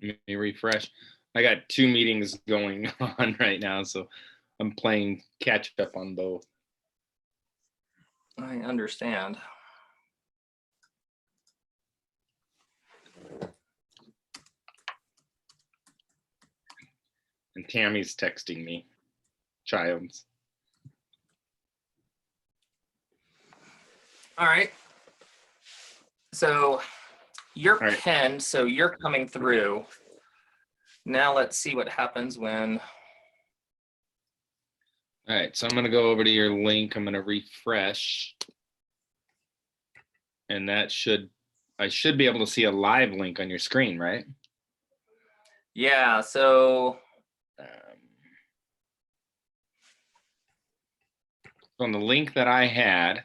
Let me refresh. I got 2 meetings going on right now, so I'm playing catch up on both. I understand. And Tammy's texting me. Childs. All right. So you're All right. pinned, so you're coming through. Now let's see what happens when. All right, so I'm gonna go over to your link. I'm gonna refresh. And that I should be able to see a live link on your screen, right? Yeah, so on the link that I had,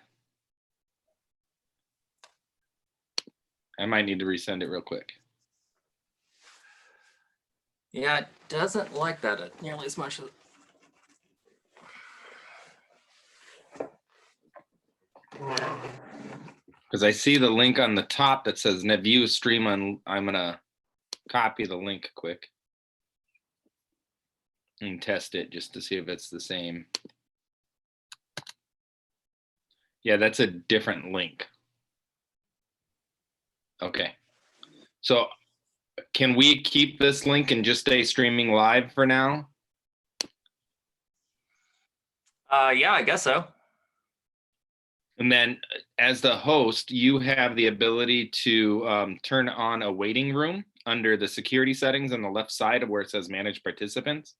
I might need to resend it real quick. Yeah, it doesn't like that nearly as much as. Because I see the link on the top that says view stream on. I'm gonna copy the link quick and test it just to see if it's the same. Yeah, that's a different link. Okay. So can we keep this link and just stay streaming live for now? Yeah, I guess so. And then as the host, you have the ability to turn on a waiting room under the security settings on the left side of where it says manage participants.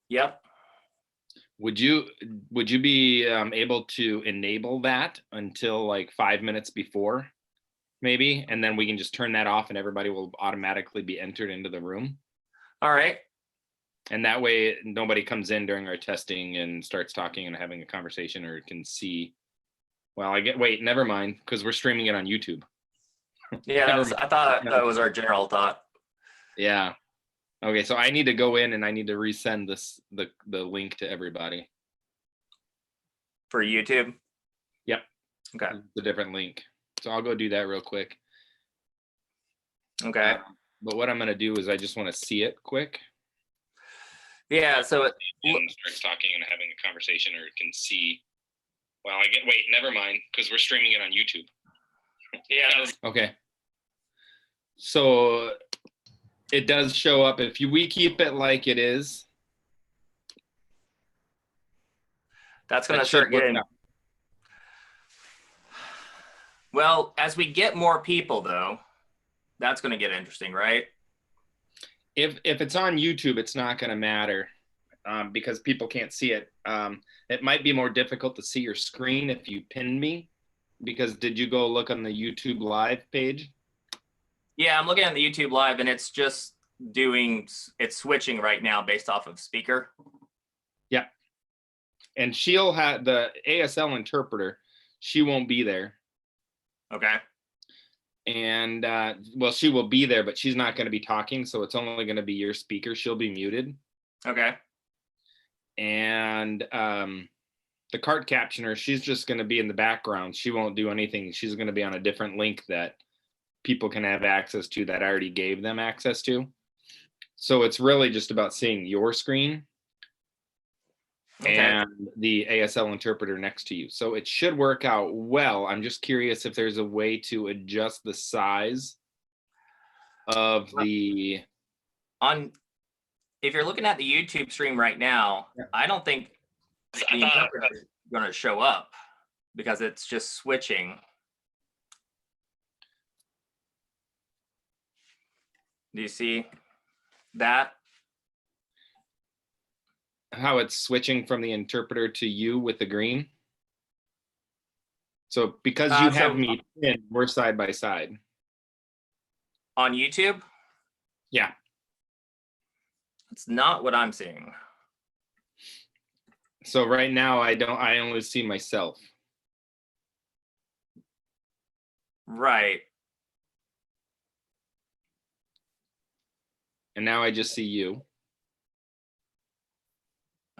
Yep. Would you be able to enable that until like 5 minutes before maybe? And then we can just turn that off and everybody will automatically be entered into the room. All right. And that way nobody comes in during our testing and starts talking and having a conversation or can see. Well, wait, never mind, because we're streaming it on YouTube. Yeah, I thought that was our general thought. Yeah. Okay, so I need to go in and I need to resend the link to everybody. For YouTube? Yep. Okay. The different link. So I'll go do that real quick. Okay. But what I'm going to do is I just want to see it quick. Yeah, so it starts talking and having a conversation or can see. Well, wait, never mind, because we're streaming it on YouTube. Yeah. Okay. So it does show up if we keep it like it is. That's going to start getting. Well, as we get more people, though, that's going to get interesting, right? If it's on YouTube, it's not going to matter because people can't see it. It might be more difficult to see your screen if you pin me. Because did you go look on the YouTube live page? Yeah, I'm looking at the YouTube live, and it's just it's switching right now based off of speaker. Yeah. And she'll have the ASL interpreter. She won't be there. Okay. And well, she will be there, but she's not going to be talking. So it's only going to be your speaker. She'll be muted. Okay. And the cart captioner, she's just going to be in the background. She won't do anything. She's going to be on a different link that people can have access to that I already gave them access to. So it's really just about seeing your screen. Okay. And the ASL interpreter next to you. So it should work out well. I'm just curious if there's a way to adjust the size of the... If you're looking at the YouTube stream right now, yeah. I don't think the interpreter is going to show up because it's just switching. Do you see that? How it's switching from the interpreter to you with the green? So because you have me pinned, we're side by side. On YouTube? Yeah. That's not what I'm seeing. So right now I only see myself. Right. And now I just see you.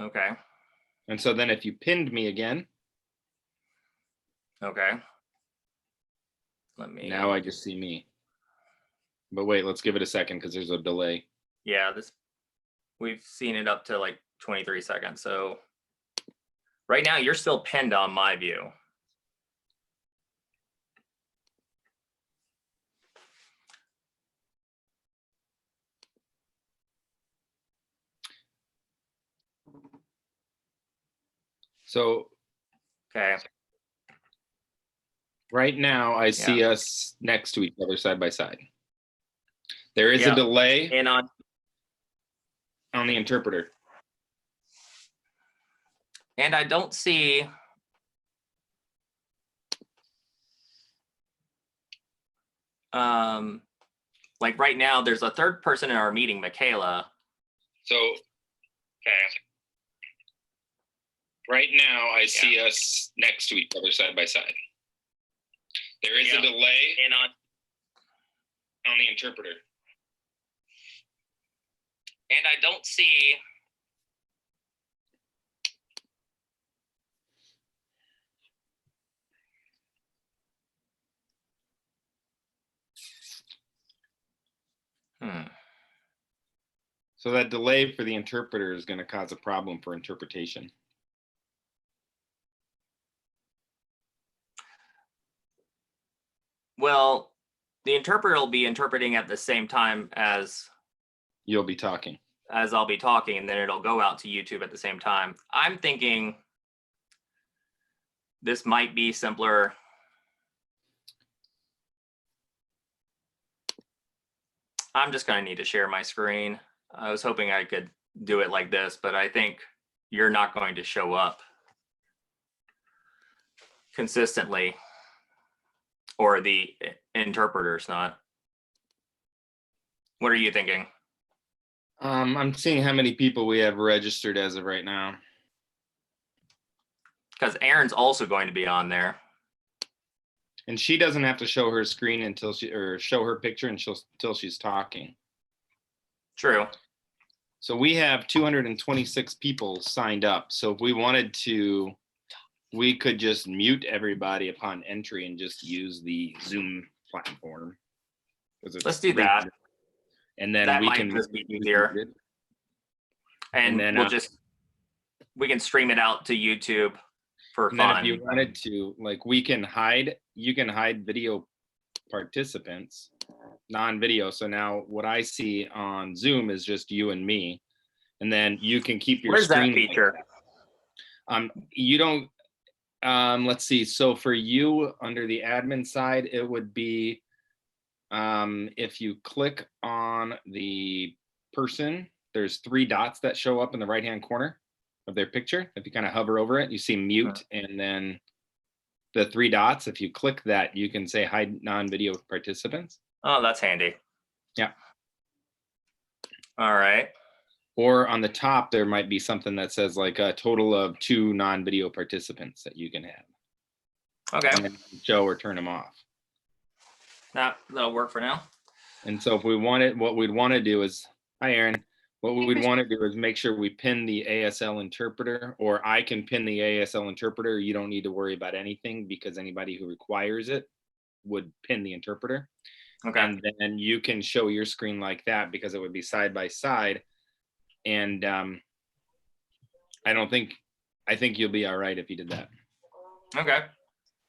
Okay. And so then if you pinned me again. Okay. Now I just see me. But wait, let's give it a second because there's a delay. Yeah, we've seen it up to like 23 seconds. So right now you're still pinned on my view. So Okay. right now I see us next to each other side by side. There is Yeah. a delay And on the interpreter. And I don't see like right now there's a third person in our meeting, Michaela. So okay. Right now I see us next to each other side by side. There is a delay and on the interpreter. And I don't see So that delay for the interpreter is going to cause a problem for interpretation. Well, the interpreter will be interpreting at the same time as you'll be talking. As I'll be talking, and then it'll go out to YouTube at the same time. I'm thinking this might be simpler. I'm just going to need to share my screen. I was hoping I could do it like this, but I think you're not going to show up consistently, or the interpreter's not. What are you thinking? I'm seeing how many people we have registered as of right now. Because Erin's also going to be on there. And she doesn't have to show her screen until show her picture until she's talking. True. So we have 226 people signed up. So if we wanted to, we could just mute everybody upon entry and just use the Zoom platform. Let's do that. And then that we might can just be easier. And then we'll we can stream it out to YouTube for fun. Then if you wanted to, like, you can hide video participants, non-video. So now what I see on Zoom is just you and me. And then you can keep your screen. Where's that feature? You don't, let's see. So for you under the admin side, it would be, if you click on the person, there's 3 dots that show up in the right-hand corner of their picture. If you kind of hover over it, you see mute, and then the 3 dots. If you click that, you can say hide non-video participants. Oh, that's handy. Yeah. All right. Or on the top, there might be something that says like a total of 2 non-video participants that you can have. Okay. And then show or turn them off. That'll work for now. And so if we wanted, what we'd want to do is, hi, Erin. What we'd want to do is make sure we pin the ASL interpreter, or I can pin the ASL interpreter. You don't need to worry about anything because anybody who requires it would pin the interpreter. Okay. And then you can show your screen like that because it would be side by side. And I think you'll be all right if you did that. Okay.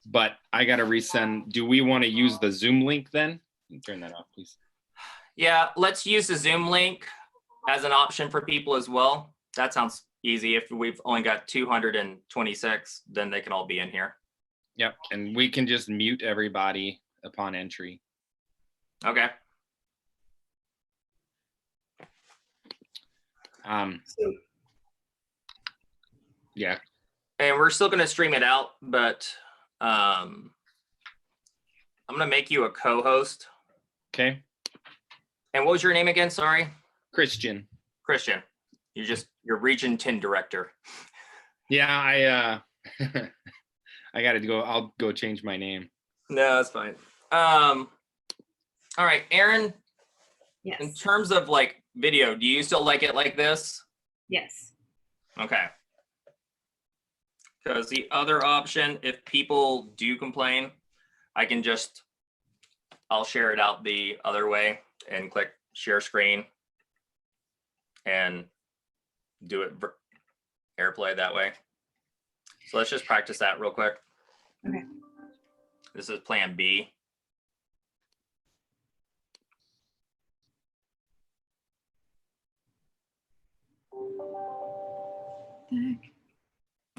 But I got to resend. Do we want to use the Zoom link then? Turn that off, please. Yeah, let's use the Zoom link as an option for people as well. That sounds easy. If we've only got 226, then they can all be in here. Yep, and we can just mute everybody upon entry. Okay. Yeah. And we're still going to stream it out, but I'm going to make you a co-host. Okay. And what was your name again? Sorry. Christian. You're region 10 director. Yeah, I got to go. I'll go change my name. No, that's fine. All right, Erin. Yes. In terms of like video, do you still like it like this? Yes. Okay. Because the other option, if people do complain, I'll share it out the other way and click share screen and do it AirPlay that way. So let's just practice that real quick. Okay. This is plan B.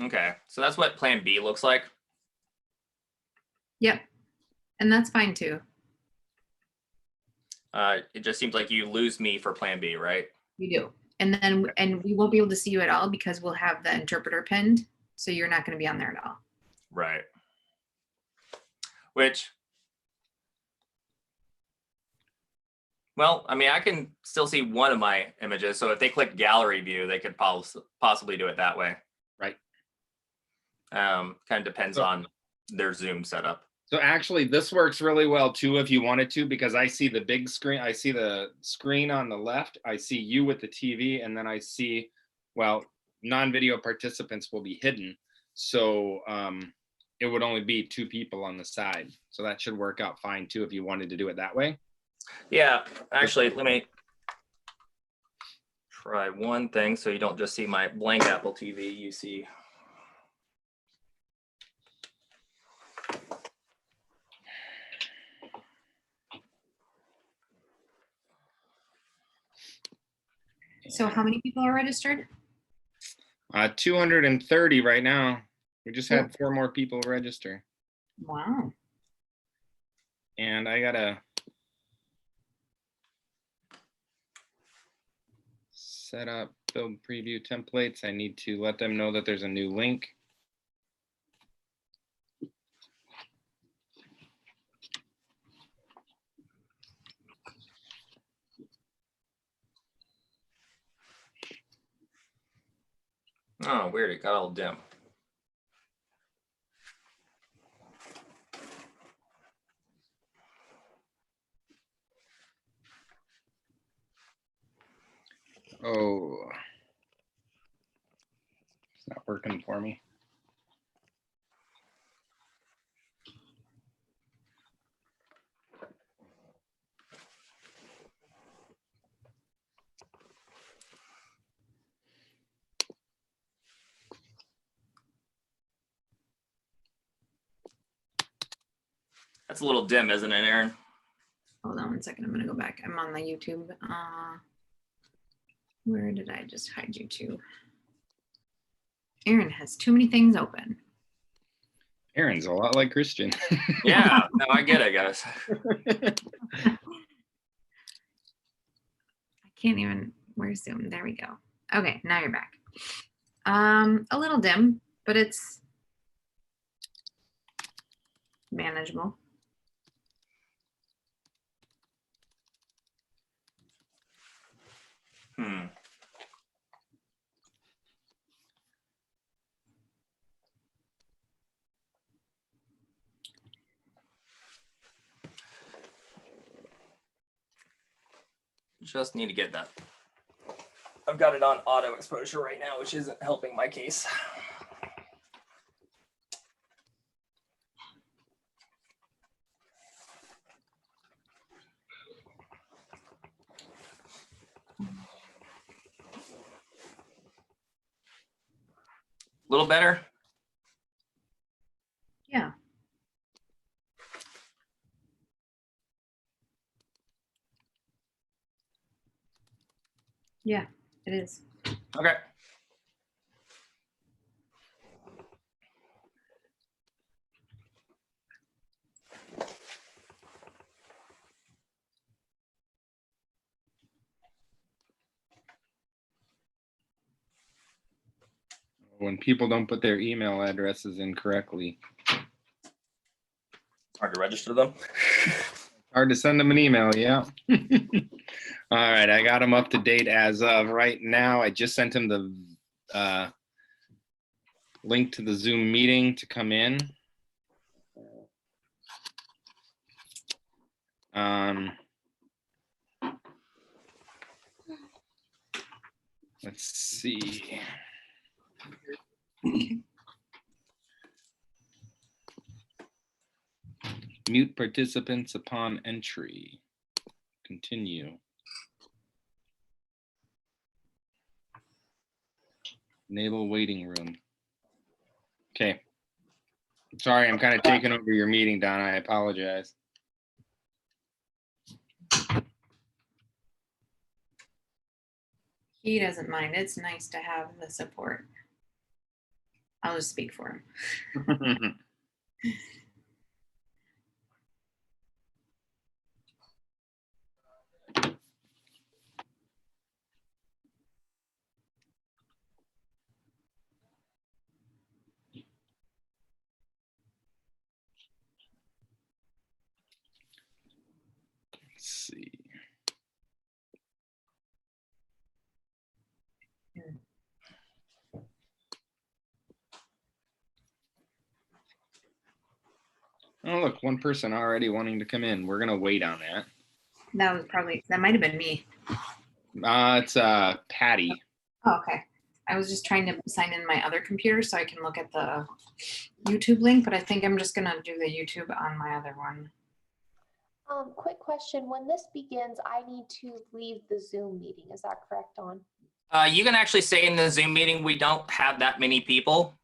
Okay, so that's what plan B looks like. Yep. And that's fine too. It just seems like you lose me for plan B, right? You do. And then, and we won't be able to see you at all because we'll have the interpreter pinned. So you're not going to be on there at all. Right. Which, well, I mean, I can still see one of my images. So if they click gallery view, they could possibly do it that way. Right. Kind of depends on their Zoom setup. So actually this works really well too if you wanted to, because I see the big screen, I see the screen on the left, I see you with the TV, and then I see, well, non-video participants will be hidden. So it would only be 2 people on the side. So that should work out fine too if you wanted to do it that way. Yeah, actually, let me try one thing so you don't just see my blank Apple TV, you see. So how many people are registered? 230 right now. We just had 4 more people register. Wow. And I gotta set up build preview templates. I need to let them know that there's a new link. Oh, weird, it got all dim. Oh, it's not working for me. That's a little dim, isn't it, Aaron? Hold on one second. I'm going to go back. I'm on the YouTube. Where did I just hide you to? Aaron has too many things open. Aaron's a lot like Christian. Yeah, no, I get it, guys. I can't even, where's Zoom? There we go. Okay, now you're back. A little dim, but it's manageable. Just need to get that. I've got it on auto exposure right now, which isn't helping my case. A little better? Yeah. Yeah, it is. Okay. When people don't put their email addresses in correctly. Hard to register them. Hard to send them an email, yeah. All right, I got them up to date as of right now. I just sent him the link to the Zoom meeting to come in. Let's see. Mute participants upon entry. Continue. Enable waiting room. Okay. Sorry, I'm kind of taking over your meeting, Donna. I apologize. He doesn't mind. It's nice to have the support. I'll just speak for him. Let's see. Oh, look, one person already wanting to come in. We're gonna wait on that. That might have been me. It's Patty. Oh, okay. I was just trying to sign in my other computer so I can look at the YouTube link, but I think I'm just gonna do the YouTube on my other one. Quick question. When this begins, I need to leave the Zoom meeting. Is that correct, Dawn? You can actually say in the Zoom meeting, we don't have that many people.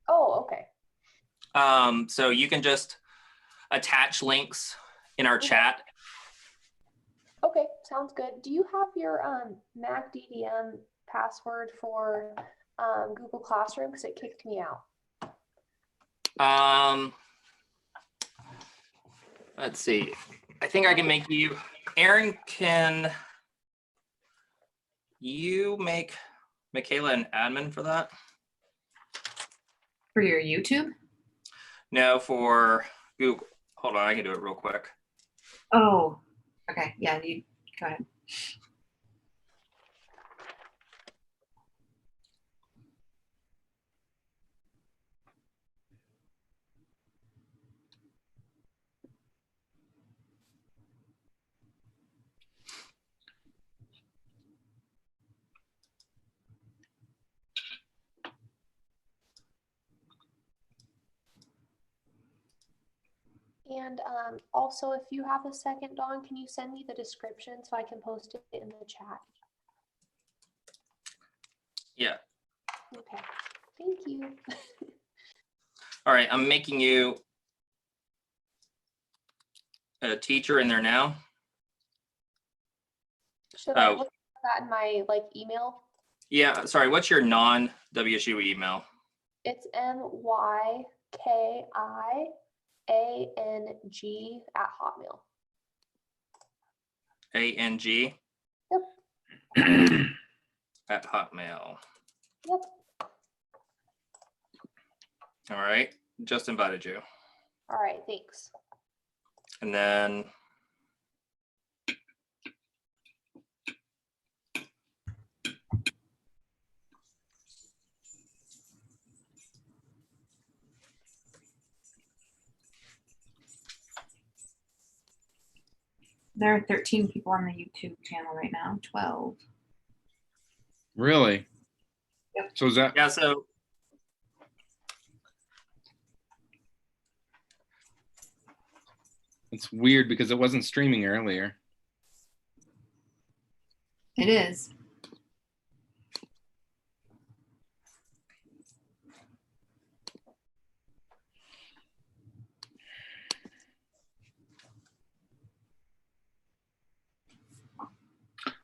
Oh, okay. So you can just attach links in our chat. Okay, sounds good. Do you have your Mac DDM password for Google Classroom? Because it kicked me out. Let's see. I think I can make you, Aaron, can you make Michaela an admin for that? For your YouTube? No, for Google. Hold on, I can do it real quick. Oh, okay. Yeah, you go ahead. And also, if you have a second, Dawn, can you send me the description so I can post it in the chat? Yeah. Okay, thank you. All right, I'm making you a teacher in there now. Should I look at that in my like email? Yeah, sorry, what's your non-WSU email? It's MYKIANG@hotmail. ANG Yep. at Hotmail. Yep. All right, just invited you. All right, thanks. And then There are 13 people on the YouTube channel right now, 12. Really? Yep. So is that? yeah, so It's weird because it wasn't streaming earlier. It is.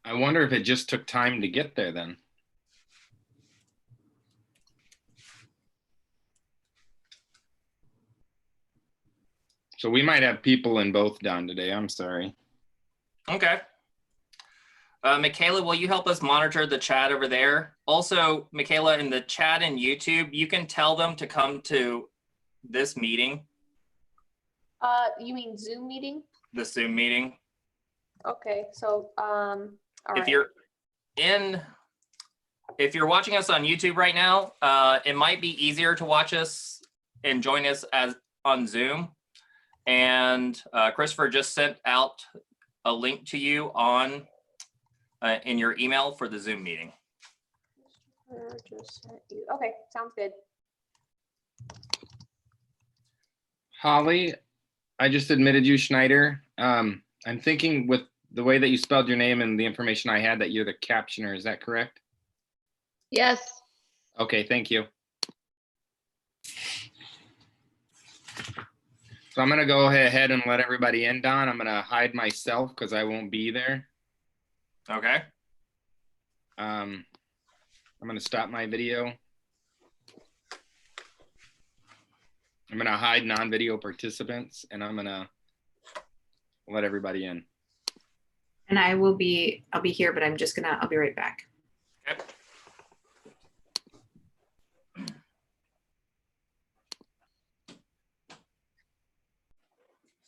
I wonder if it just took time to get there then. So we might have people in both down today. I'm sorry. okay. Michaela, will you help us monitor the chat over there? Also, Michaela, in the chat in YouTube, you can tell them to come to this meeting, You mean Zoom meeting? the Zoom meeting. Okay, so all If right. if you're watching us on YouTube right now, it might be easier to watch us and join us as on Zoom. And Christopher just sent out a link to you on in your email for the Zoom meeting. Just sent you. Okay, sounds good. Holly, I just admitted you, Schneider. I'm thinking with the way that you spelled your name and the information I had that you're the captioner. Is that correct? Yes. Okay, thank you. So I'm gonna go ahead and let everybody in, Don. I'm gonna hide myself because I won't be there. Okay. I'm gonna stop my video. I'm gonna hide non-video participants and I'm gonna let everybody in. And I'll be here, but I'll be right back. Okay.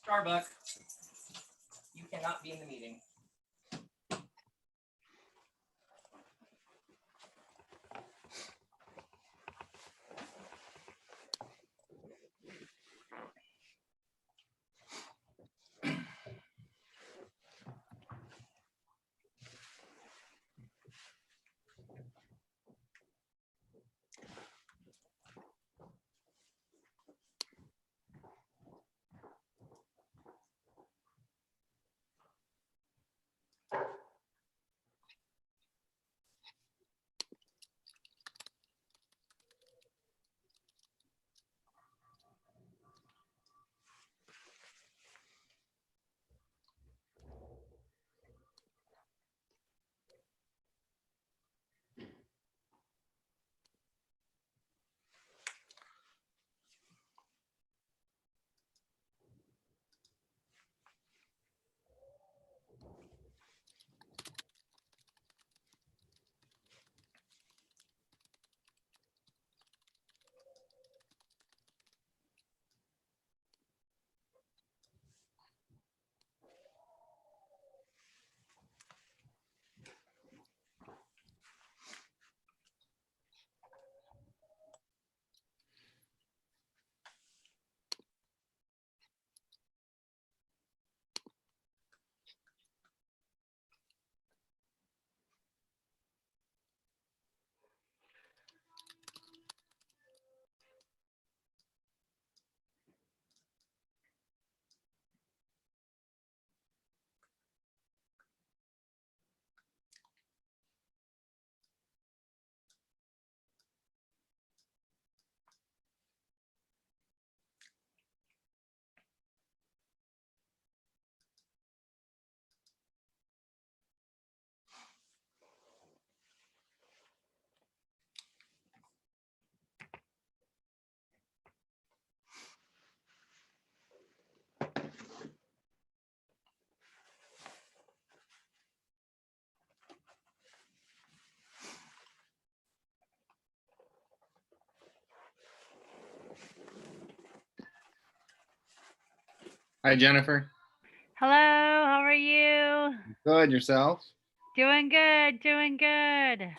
Starbucks, you cannot be in the meeting. Hi, Jennifer. Hello, how are you? Good, yourself? Doing good, doing good.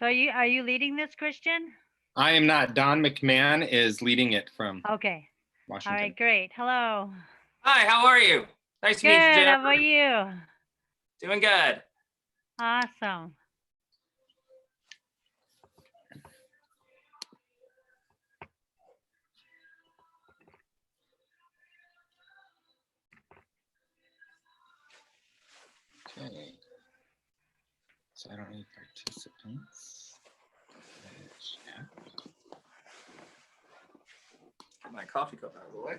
So are you leading this, Christian? I am not. Don McMahon is leading it from Okay. Washington. All right, great. Hello. Hi, how are you? Nice to Good. meet you, How Jennifer. about you? Doing good. Awesome. Okay. So I don't need participants. Get my coffee cup out of the way.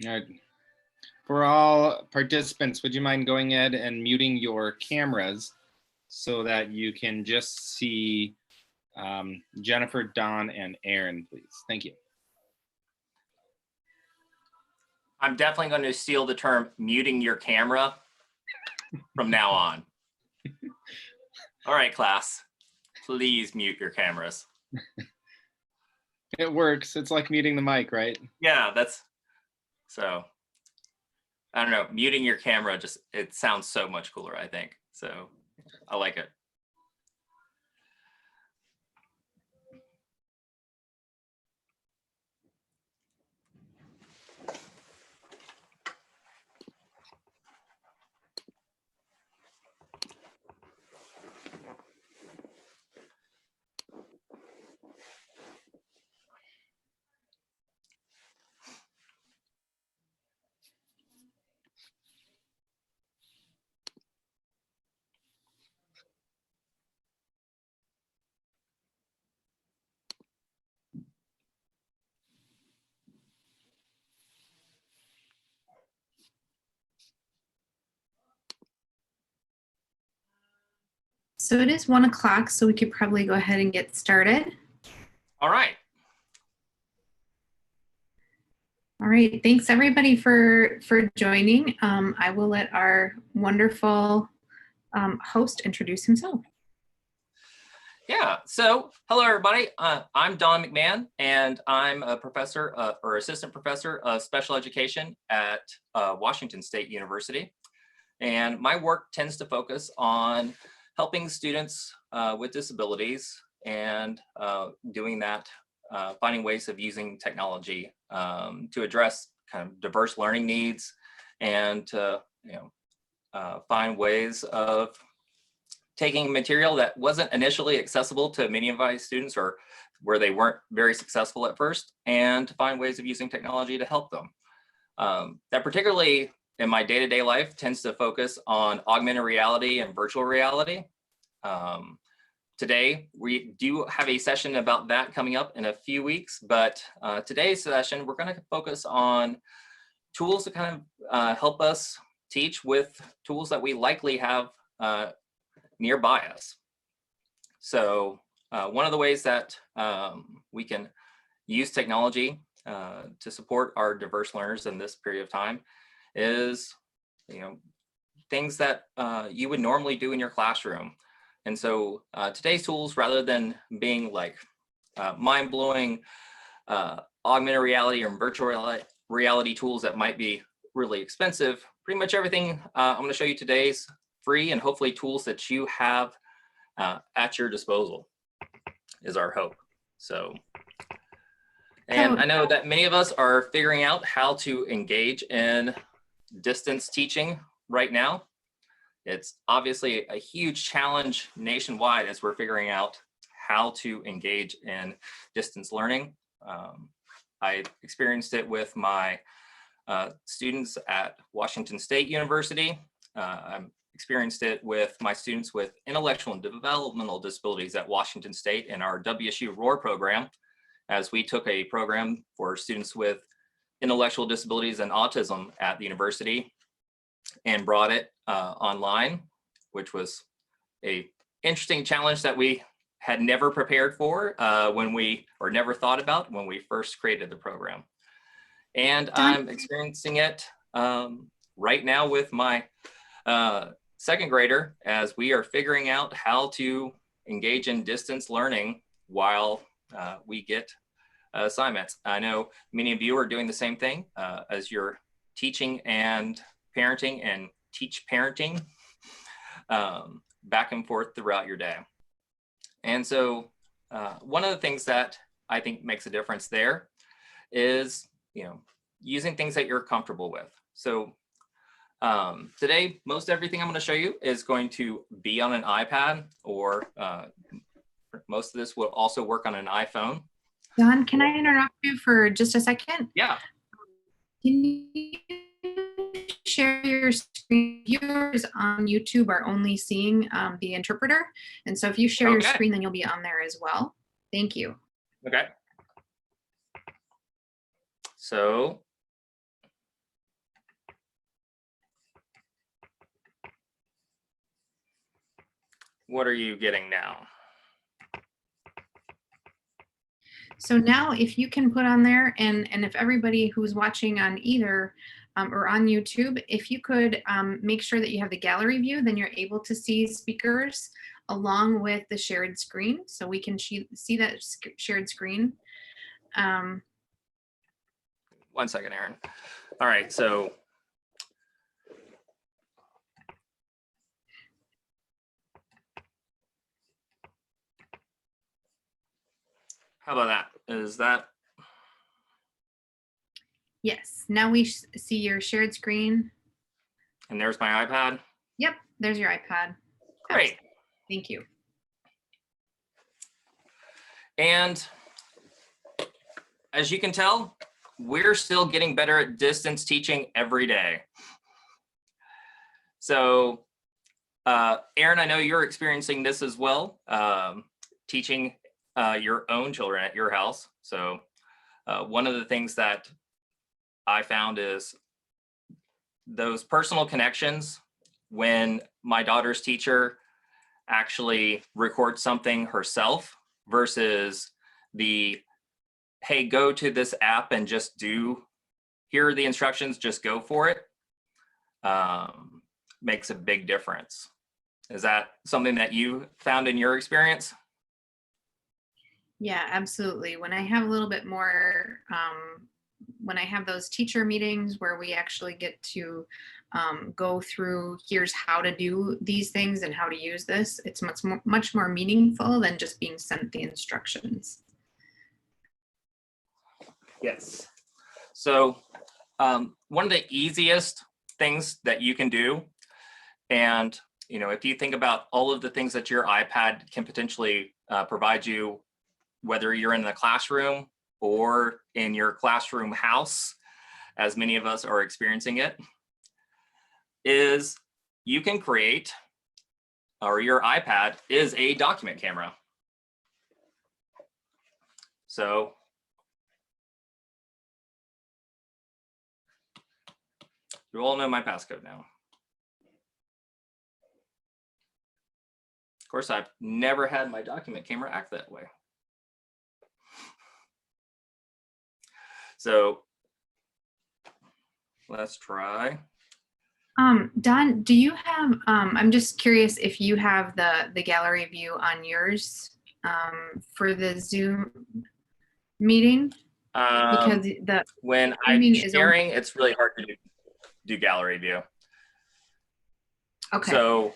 All right. For all participants, would you mind going ahead and muting your cameras so that you can just see Jennifer, Don, and Aaron, please. Thank you. I'm definitely going to steal the term muting your camera from now on. All right, class, please mute your cameras. It works. It's like muting the mic, right? Yeah, that's so. I don't know, muting your camera just, it sounds so much cooler, I think. So I like it. So it is 1 o'clock, so we could probably go ahead and get started. All right. All right, thanks everybody for joining. I will let our wonderful host introduce himself. Yeah, so hello everybody. I'm Don McMahon, and I'm a professor or assistant professor of special education at Washington State University. And my work tends to focus on helping students with disabilities and doing that, finding ways of using technology to address kind of diverse learning needs and to find ways of taking material that wasn't initially accessible to many of my students or where they weren't very successful at first, and to find ways of using technology to help them. That particularly in my day-to-day life tends to focus on augmented reality and virtual reality. Today, we do have a session about that coming up in a few weeks, but today's session, we're going to focus on tools to kind of help us teach with tools that we likely have nearby us. So one of the ways that we can use technology to support our diverse learners in this period of time is, things that you would normally do in your classroom. And so today's tools, rather than being like mind-blowing augmented reality or virtual reality tools that might be really expensive, pretty much everything I'm going to show you today is free, and hopefully tools that you have at your disposal is our hope. So, and I know that many of us are figuring out how to engage in distance teaching right now. It's obviously a huge challenge nationwide as we're figuring out how to engage in distance learning. I experienced it with my students at Washington State University. I experienced it with my students with intellectual and developmental disabilities at Washington State in our WSU ROAR program, as we took a program for students with intellectual disabilities and autism at the university and brought it online, which was a interesting challenge that we had never prepared for or never thought about when we first created the program. And I'm experiencing it right now with my second grader as we are figuring out how to engage in distance learning while we get assignments. I know many of you are doing the same thing as you're teaching and parenting and teach parenting back and forth throughout your day. And so one of the things that I think makes a difference there is, using things that you're comfortable with. So today, most everything I'm going to show you is going to be on an iPad, or most of this will also work on an iPhone. Don, can I interrupt you for just a second? Yeah. Can you share your screen? Viewers on YouTube are only seeing the interpreter. And so if you share your screen, then you'll be on there as well. Thank you. Okay. So what are you getting now? So now if you can put on there, and if everybody who's watching on either or on YouTube, if you could make sure that you have the gallery view, then you're able to see speakers along with the shared screen. So we can see that shared screen. 1 second, Aaron. All right, so how about that? Is that? Yes, now we see your shared screen. And there's my iPad. Yep, there's your iPad. Great. Thank you. And as you can tell, we're still getting better at distance teaching every day. So Aaron, I know you're experiencing this as well, teaching your own children at your house. So one of the things that I found is those personal connections when my daughter's teacher actually records something herself versus the, hey, go to this app and just here are the instructions, just go for it, makes a big difference. Is that something that you found in your experience? Yeah, absolutely. When I have a little bit more, when I have those teacher meetings where we actually get to go through, here's how to do these things and how to use this, it's much more meaningful than just being sent the instructions. Yes. So one of the easiest things that you can do, and if you think about all of the things that your iPad can potentially provide you, whether you're in the classroom or in your classroom house, as many of us are experiencing it, is you can create, or your iPad is a document camera. So you all know my passcode now. Of course, I've never had my document camera act that way. So let's try. Don, do you have, I'm just curious if you have the gallery view on yours for the Zoom meeting? Because when I'm sharing, it's really hard to do gallery view. Okay. So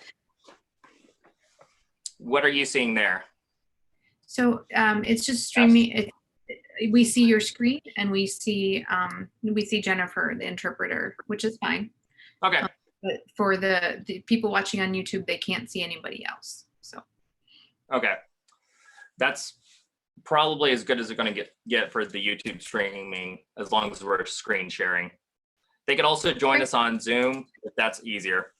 what are you seeing there? So it's just streaming. We see your screen and we see Jennifer, the interpreter, which is fine. Okay. But for the people watching on YouTube, they can't see anybody else. So. Okay. That's probably as good as they're going to get for the YouTube streaming, as long as we're screen sharing. They could also join us on Zoom if that's easier.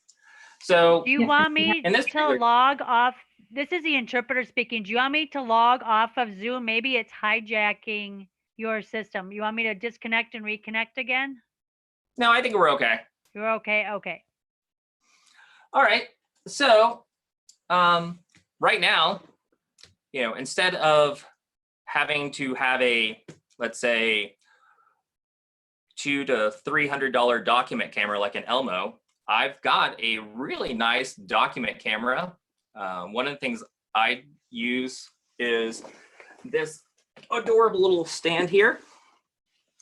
So do you want me to log off? This is the interpreter speaking. Do you want me to log off of Zoom? Maybe it's hijacking your system. You want me to disconnect and reconnect again? No, I think we're okay. You're okay? Okay. All right. So right now, instead of having to have a, let's say, $200 to $300 document camera like an Elmo, I've got a really nice document camera. One of the things I use is this adorable little stand here.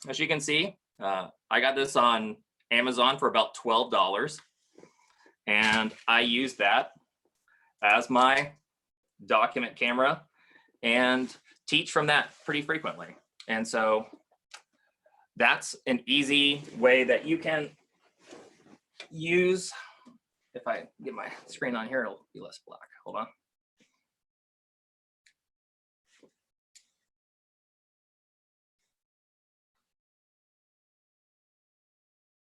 As you can see, I got this on Amazon for about $12. And I use that as my document camera and teach from that pretty frequently. And so that's an easy way that you can use. If I get my screen on here, it'll be less black. Hold on.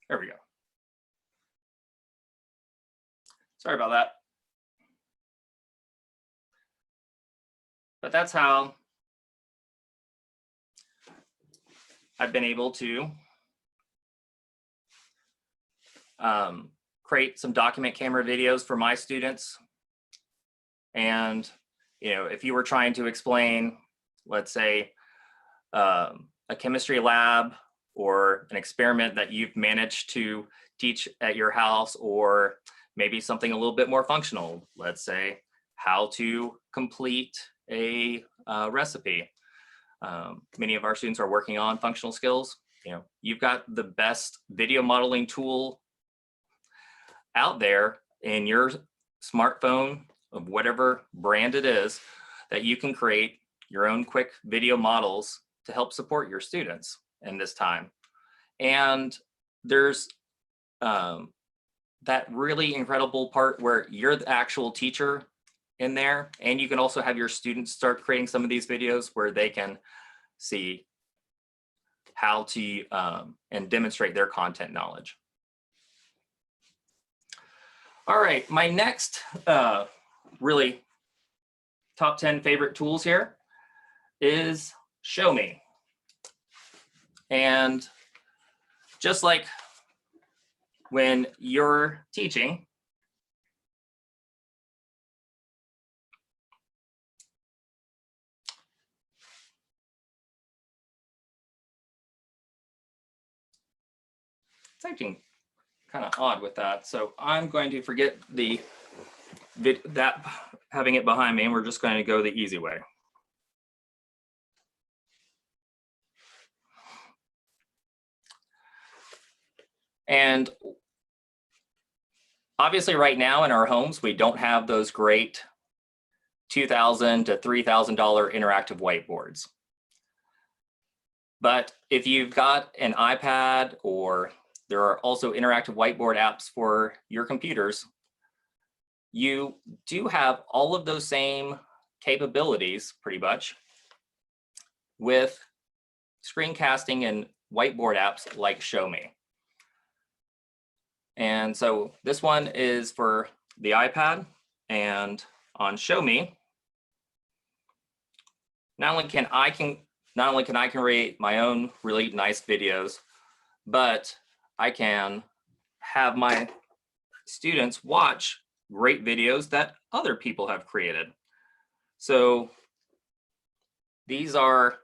There we go. Sorry about that. But that's how I've been able to create some document camera videos for my students. And, if you were trying to explain, let's say, a chemistry lab or an experiment that you've managed to teach at your house, or maybe something a little bit more functional. Let's say how to complete a recipe. Many of our students are working on functional skills. You've got the best video modeling tool out there in your smartphone of whatever brand it is, that you can create your own quick video models to help support your students in this time. And there's that really incredible part where you're the actual teacher in there, and you can also have your students start creating some of these videos where they can see how to and demonstrate their content knowledge. All right, my next really top 10 favorite tools here is Show Me. And just like when you're teaching, it's acting kind of odd with that. So I'm going to forget that having it behind me, and we're just going to go the easy way. And obviously right now in our homes, we don't have those great $2,000 to $3,000 interactive whiteboards. But if you've got an iPad, or there are also interactive whiteboard apps for your computers, you do have all of those same capabilities pretty much with screencasting and whiteboard apps like Show Me. And so this one is for the iPad, and on Show Me, not only can I create my own really nice videos, but I can have my students watch great videos that other people have created. So these are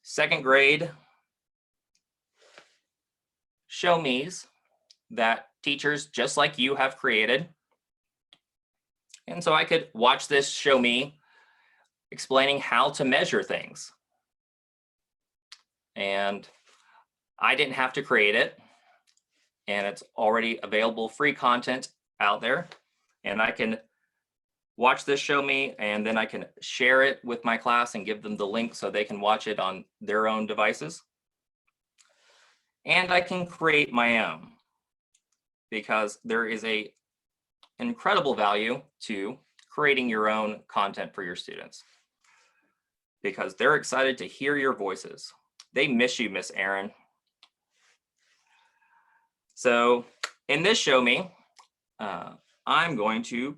second grade Show Me's that teachers just like you have created. And so I could watch this Show Me explaining how to measure things. And I didn't have to create it, and it's already available free content out there. And I can watch this Show Me, and then I can share it with my class and give them the link so they can watch it on their own devices. And I can create my own, because there is an incredible value to creating your own content for your students, because they're excited to hear your voices. They miss you, Miss Erin. So in this Show Me, I'm going to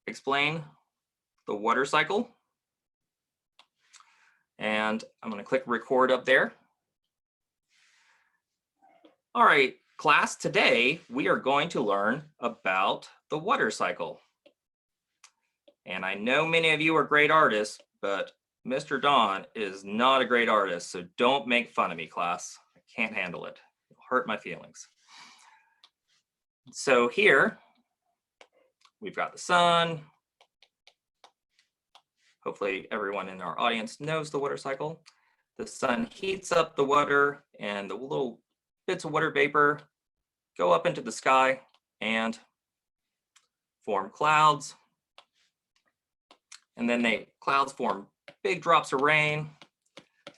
explain the water cycle. And I'm going to click record up there. All right, class, today we are going to learn about the water cycle. And I know many of you are great artists, but Mr. Don is not a great artist, so don't make fun of me, class. I can't handle it. It'll hurt my feelings. So here, we've got the sun. Hopefully everyone in our audience knows the water cycle. The sun heats up the water, and the little bits of water vapor go up into the sky and form clouds. And then clouds form big drops of rain,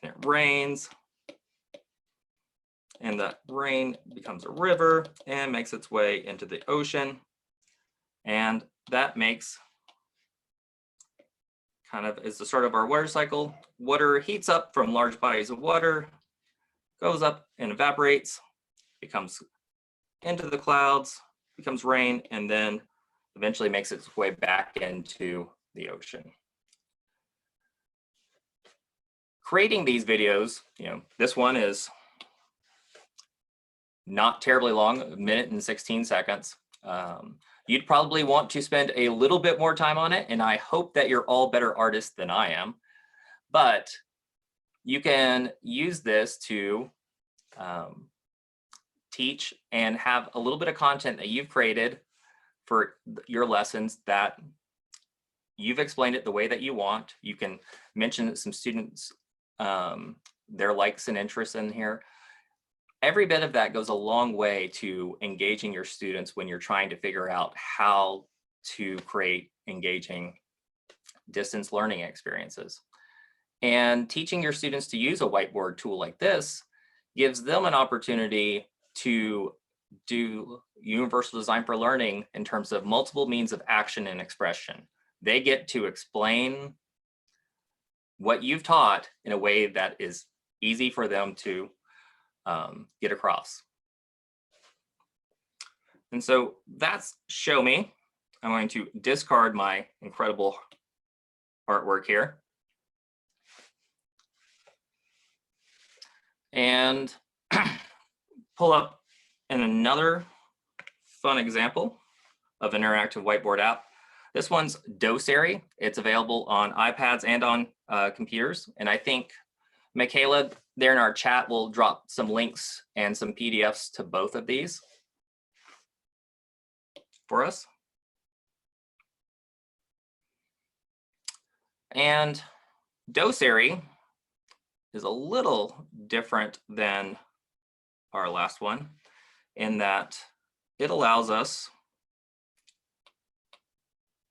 and it rains. And that rain becomes a river and makes its way into the ocean. And that is the start of our water cycle. Water heats up from large bodies of water, goes up and evaporates, becomes into the clouds, becomes rain, and then eventually makes its way back into the ocean. Creating these videos, this one is not terribly long, 1 minute and 16 seconds. You'd probably want to spend a little bit more time on it, and I hope that you're all better artists than I am. But you can use this to teach and have a little bit of content that you've created for your lessons that you've explained it the way that you want. You can mention some students, their likes and interests in here. Every bit of that goes a long way to engaging your students when you're trying to figure out how to create engaging distance learning experiences. And teaching your students to use a whiteboard tool like this gives them an opportunity to do universal design for learning in terms of multiple means of action and expression. They get to explain what you've taught in a way that is easy for them to get across. And so that's show me. I'm going to discard my incredible artwork here. And pull up in another fun example of an interactive whiteboard app. This one's Doceri. It's available on iPads and on computers. And I think Michaela there in our chat will drop some links and some PDFs to both of these for us. And Doceri is a little different than our last one in that it allows us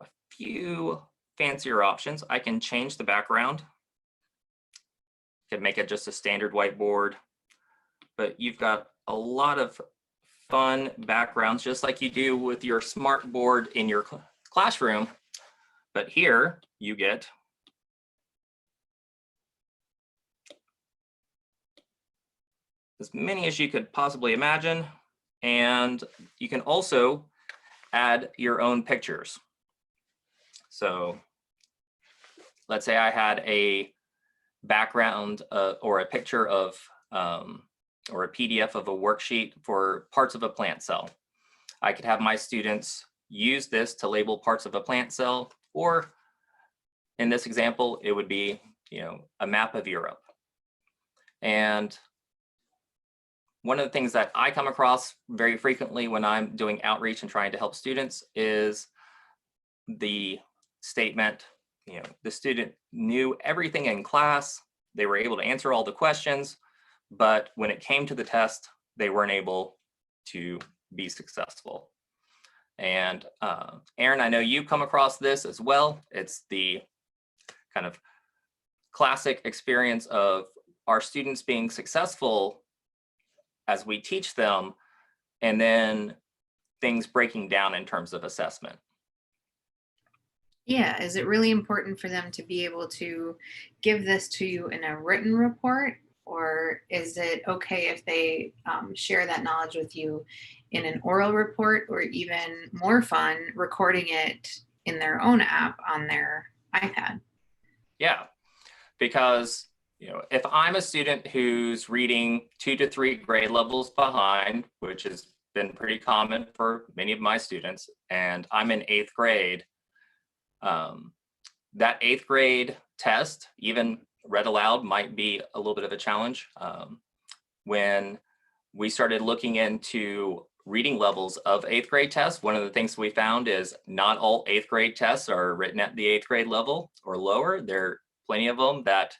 a few fancier options. I can change the background, can make it just a standard whiteboard, but you've got a lot of fun backgrounds just like you do with your smart board in your classroom. But here you get as many as you could possibly imagine. And you can also add your own pictures. So let's say I had a background or a picture of, or a PDF of a worksheet for parts of a plant cell. I could have my students use this to label parts of a plant cell, or in this example, it would be, a map of Europe. And one of the things that I come across very frequently when I'm doing outreach and trying to help students is the statement, the student knew everything in class, they were able to answer all the questions, but when it came to the test, they weren't able to be successful. And Aaron, I know you come across this as well. It's the kind of classic experience of our students being successful as we teach them, and then things breaking down in terms of assessment. Yeah, is it really important for them to be able to give this to you in a written report, or is it okay if they share that knowledge with you in an oral report, or even more fun, recording it in their own app on their iPad? Yeah, because if I'm a student who's reading 2 to 3 grade levels behind, which has been pretty common for many of my students, and I'm in 8th grade, that 8th grade test, even read aloud, might be a little bit of a challenge. When we started looking into reading levels of 8th grade tests, one of the things we found is not all 8th grade tests are written at the 8th grade level or lower. There are plenty of them that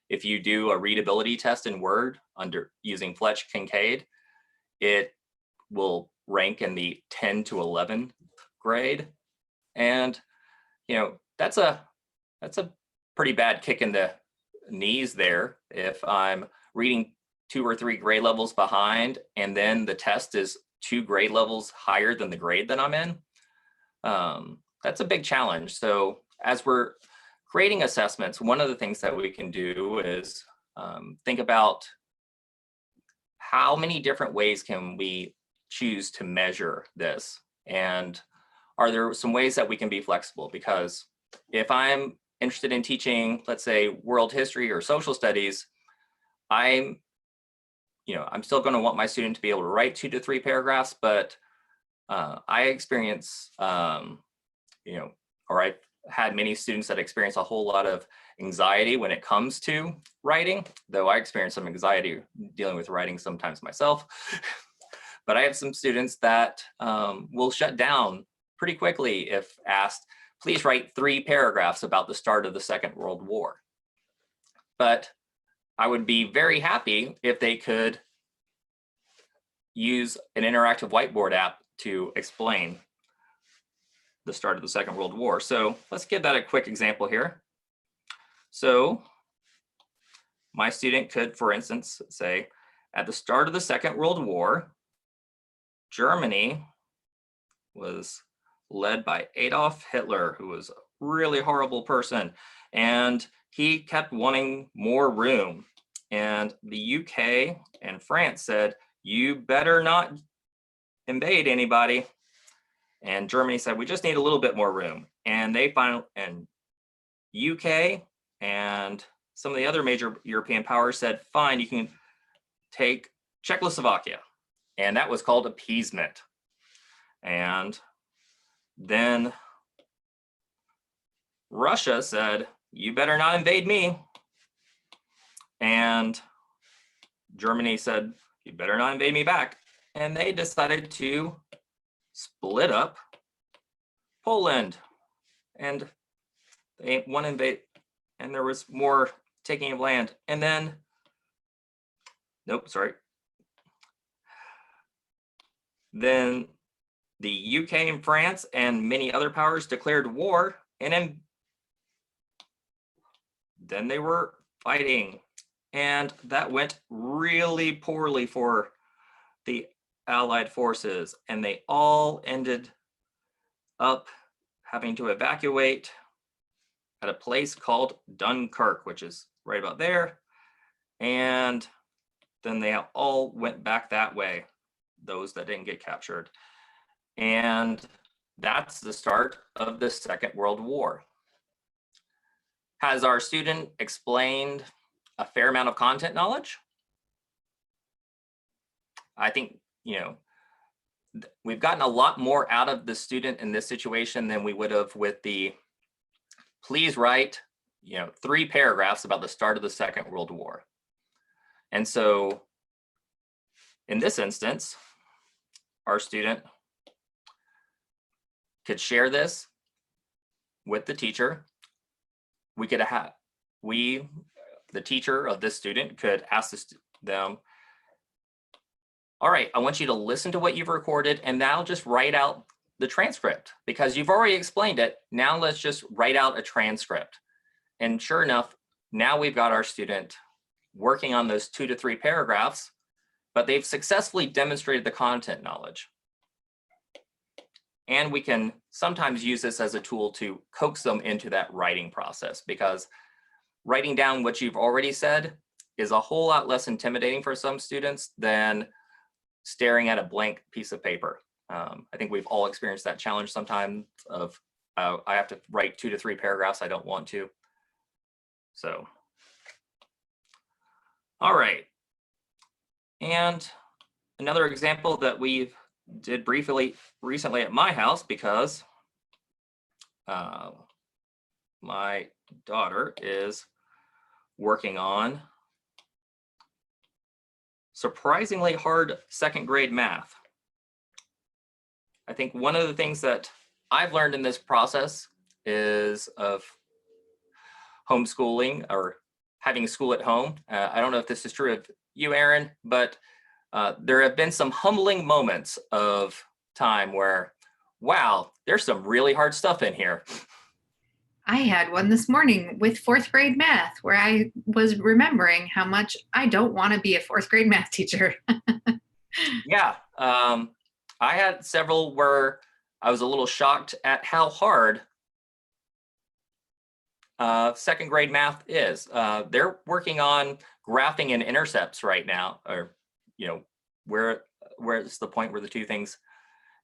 if you do a readability test in Word under using Fletch Kincaid, it will rank in the 10 to 11 grade. And that's a pretty bad kick in the knees there. If I'm reading 2 or 3 grade levels behind, and then the test is 2 grade levels higher than the grade that I'm in, that's a big challenge. So as we're creating assessments, one of the things that we can do is think about how many different ways can we choose to measure this, and are there some ways that we can be flexible? Because if I'm interested in teaching, let's say, world history or social studies, I'm still going to want my student to be able to write 2 to 3 paragraphs, but I experience, or I had many students that experience a whole lot of anxiety when it comes to writing, though I experience some anxiety dealing with writing sometimes myself. But I have some students that will shut down pretty quickly if asked, please write 3 paragraphs about the start of the Second World War. But I would be very happy if they could use an interactive whiteboard app to explain the start of the Second World War. So let's give that a quick example here. So my student could, for instance, say, at the start of the Second World War, Germany was led by Adolf Hitler, who was a really horrible person, and he kept wanting more room. And the UK and France said, you better not invade anybody. And Germany said, we just need a little bit more room. And they finally, and UK and some of the other major European powers said, fine, you can take Czechoslovakia. And that was called appeasement. And then Russia said, you better not invade me. And Germany said, you better not invade me back. And they decided to split up Poland. And they one invade, and there was more taking of land. And then, nope, sorry. Then the UK and France and many other powers declared war, and then they were fighting. And that went really poorly for the Allied forces, and they all ended up having to evacuate at a place called Dunkirk, which is right about there. And then they all went back that way, those that didn't get captured. And that's the start of the Second World War. Has our student explained a fair amount of content knowledge? I think, we've gotten a lot more out of the student in this situation than we would have with the, please write, 3 paragraphs about the start of the Second World War. And so in this instance, our student could share this with the teacher. We could have, the teacher of this student could ask them, all right, I want you to listen to what you've recorded and now just write out the transcript because you've already explained it. Now let's just write out a transcript. And sure enough, now we've got our student working on those 2 to 3 paragraphs, but they've successfully demonstrated the content knowledge. And we can sometimes use this as a tool to coax them into that writing process, because writing down what you've already said is a whole lot less intimidating for some students than staring at a blank piece of paper. I think we've all experienced that challenge sometimes of, I have to write 2 to 3 paragraphs, I don't want to. So, all right. And another example that we did briefly recently at my house, because my daughter is working on surprisingly hard 2nd grade math. I think one of the things that I've learned in this process is of homeschooling or having school at home. I don't know if this is true of you, Aaron, but there have been some humbling moments of time where, wow, there's some really hard stuff in here. I had one this morning with 4th grade math where I was remembering how much I don't want to be a 4th grade math teacher. Yeah, I had several where I was a little shocked at how hard 2nd grade math is. They're working on graphing and intercepts right now, or where it's the point where the 2 things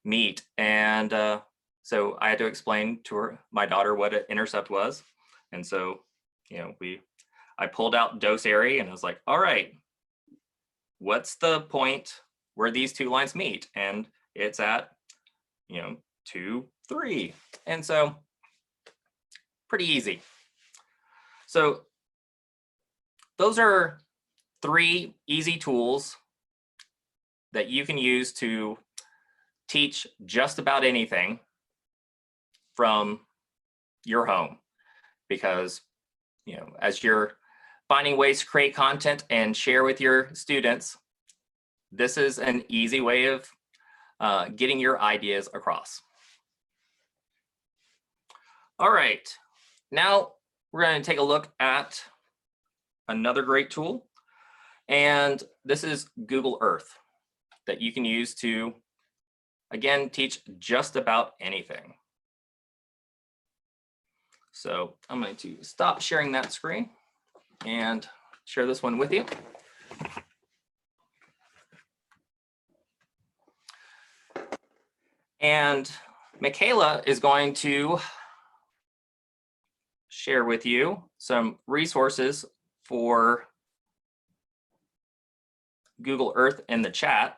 meet. And so I had to explain to my daughter what an intercept was. And so, I pulled out dose area and I was like, all right, what's the point where these 2 lines meet? And it's at, 2, 3. And so pretty easy. So those are 3 easy tools that you can use to teach just about anything from your home, because as you're finding ways to create content and share with your students, this is an easy way of getting your ideas across. All right, now we're going to take a look at another great tool, and this is Google Earth that you can use to, again, teach just about anything. So I'm going to stop sharing that screen and share this one with you. And Michaela is going to share with you some resources for Google Earth in the chat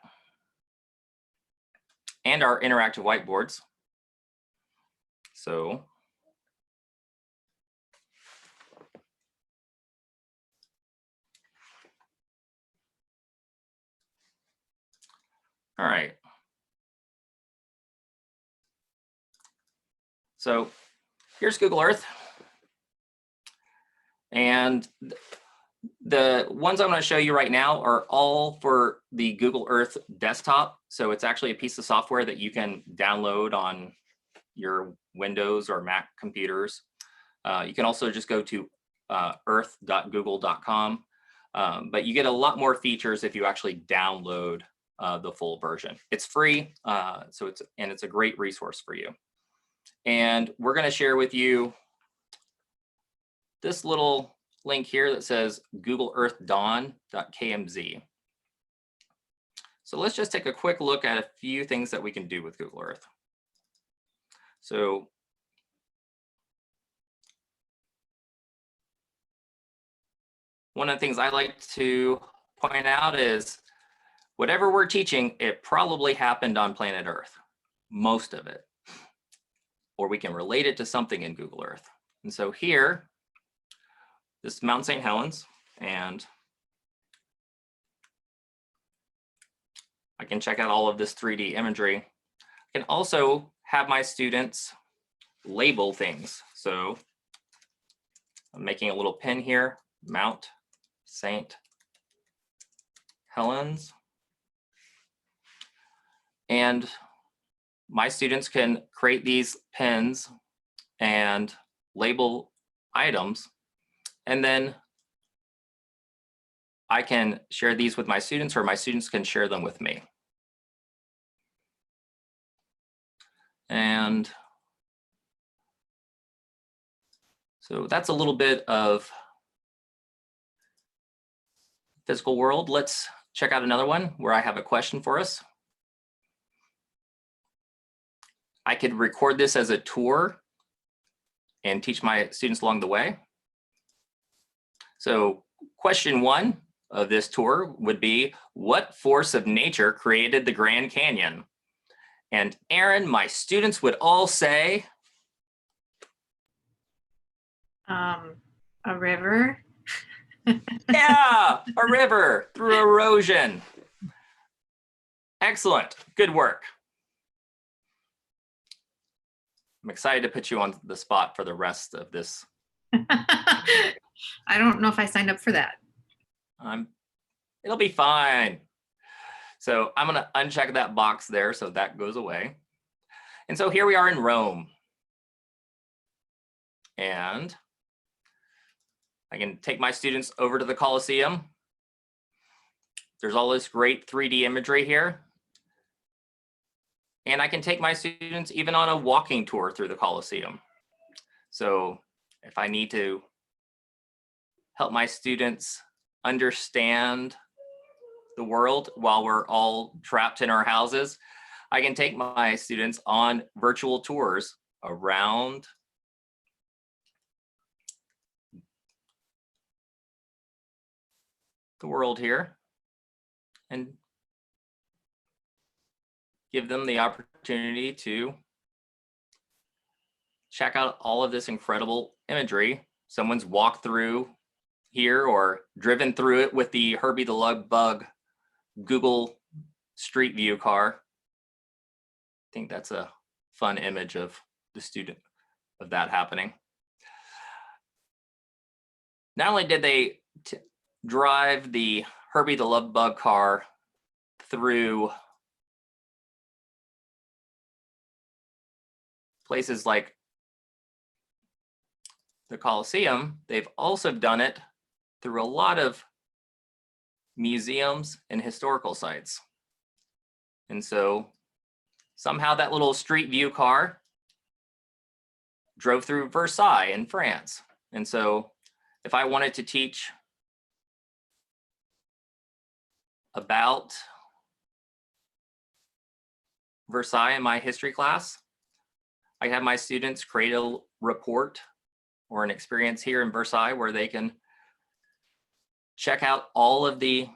and our interactive whiteboards. So all right. So here's Google Earth. And the ones I'm going to show you right now are all for the Google Earth desktop. So it's actually a piece of software that you can download on your Windows or Mac computers. You can also just go to earth.google.com. But you get a lot more features if you actually download the full version. It's free, so it's a great resource for you. And we're going to share with you this little link here that says googleearthdawn.kmz. So let's just take a quick look at a few things that we can do with Google Earth. So one of the things I like to point out is whatever we're teaching, it probably happened on planet Earth, most of it, or we can relate it to something in Google Earth. And so here, this is Mount St. Helens, and I can check out all of this 3D imagery. I can also have my students label things. So I'm making a little pin here, Mount St. Helens. And my students can create these pins and label items, and then I can share these with my students, or my students can share them with me. And so that's a little bit of physical world. Let's check out another one where I have a question for us. I could record this as a tour and teach my students along the way. So question 1 of this tour would be, what force of nature created the Grand Canyon? And Aaron, my students would all say, A river. yeah, a river through erosion. Excellent, good work. I'm excited to put you on the spot for the rest of this. I don't know if I signed up for that. It'll be fine. So I'm gonna uncheck that box there so that goes away. And so here we are in Rome. And I can take my students over to the Colosseum. There's all this great 3D imagery here. And I can take my students even on a walking tour through the Colosseum. So if I need to help my students understand the world while we're all trapped in our houses, I can take my students on virtual tours around the world here and give them the opportunity to check out all of this incredible imagery someone's walked through here or driven through it with the Herbie the Lug Bug Google Street View car. I think that's a fun image of the student of that happening. Not only did they drive the Herbie the Love Bug car through places like the Coliseum, they've also done it through a lot of museums and historical sites. And so somehow that little Street View car drove through Versailles in France. And so if I wanted to teach about Versailles in my history class, I have my students create a report or an experience here in Versailles where they can check out all of the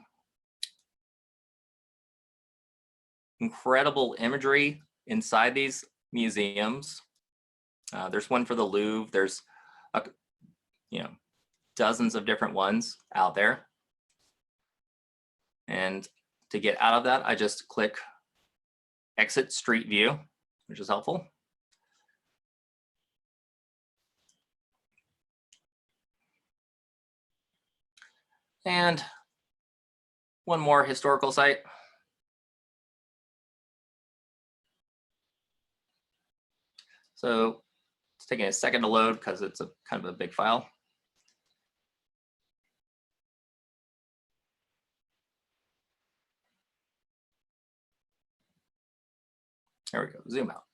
incredible imagery inside these museums. There's one for the Louvre. There's dozens of different ones out there. And to get out of that, I just click Exit Street View, which is helpful. And one more historical site. So it's taking a second to load because it's a kind of a big file. There we go, zoom out.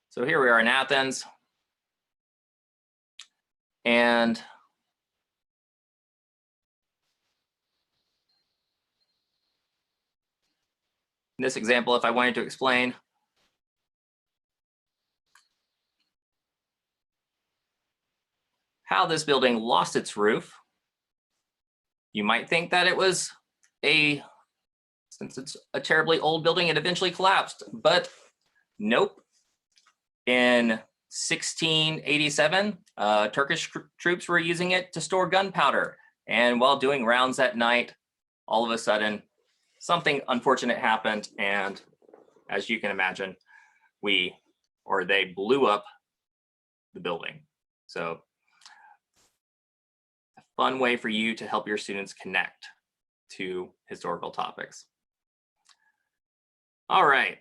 So here we are in Athens. And in this example, if I wanted to explain how this building lost its roof, you might think that it was since it's a terribly old building, it eventually collapsed, but nope. In 1687, Turkish troops were using it to store gunpowder. And while doing rounds at night, all of a sudden, something unfortunate happened. And as you can imagine, they blew up the building. So a fun way for you to help your students connect to historical topics. All right.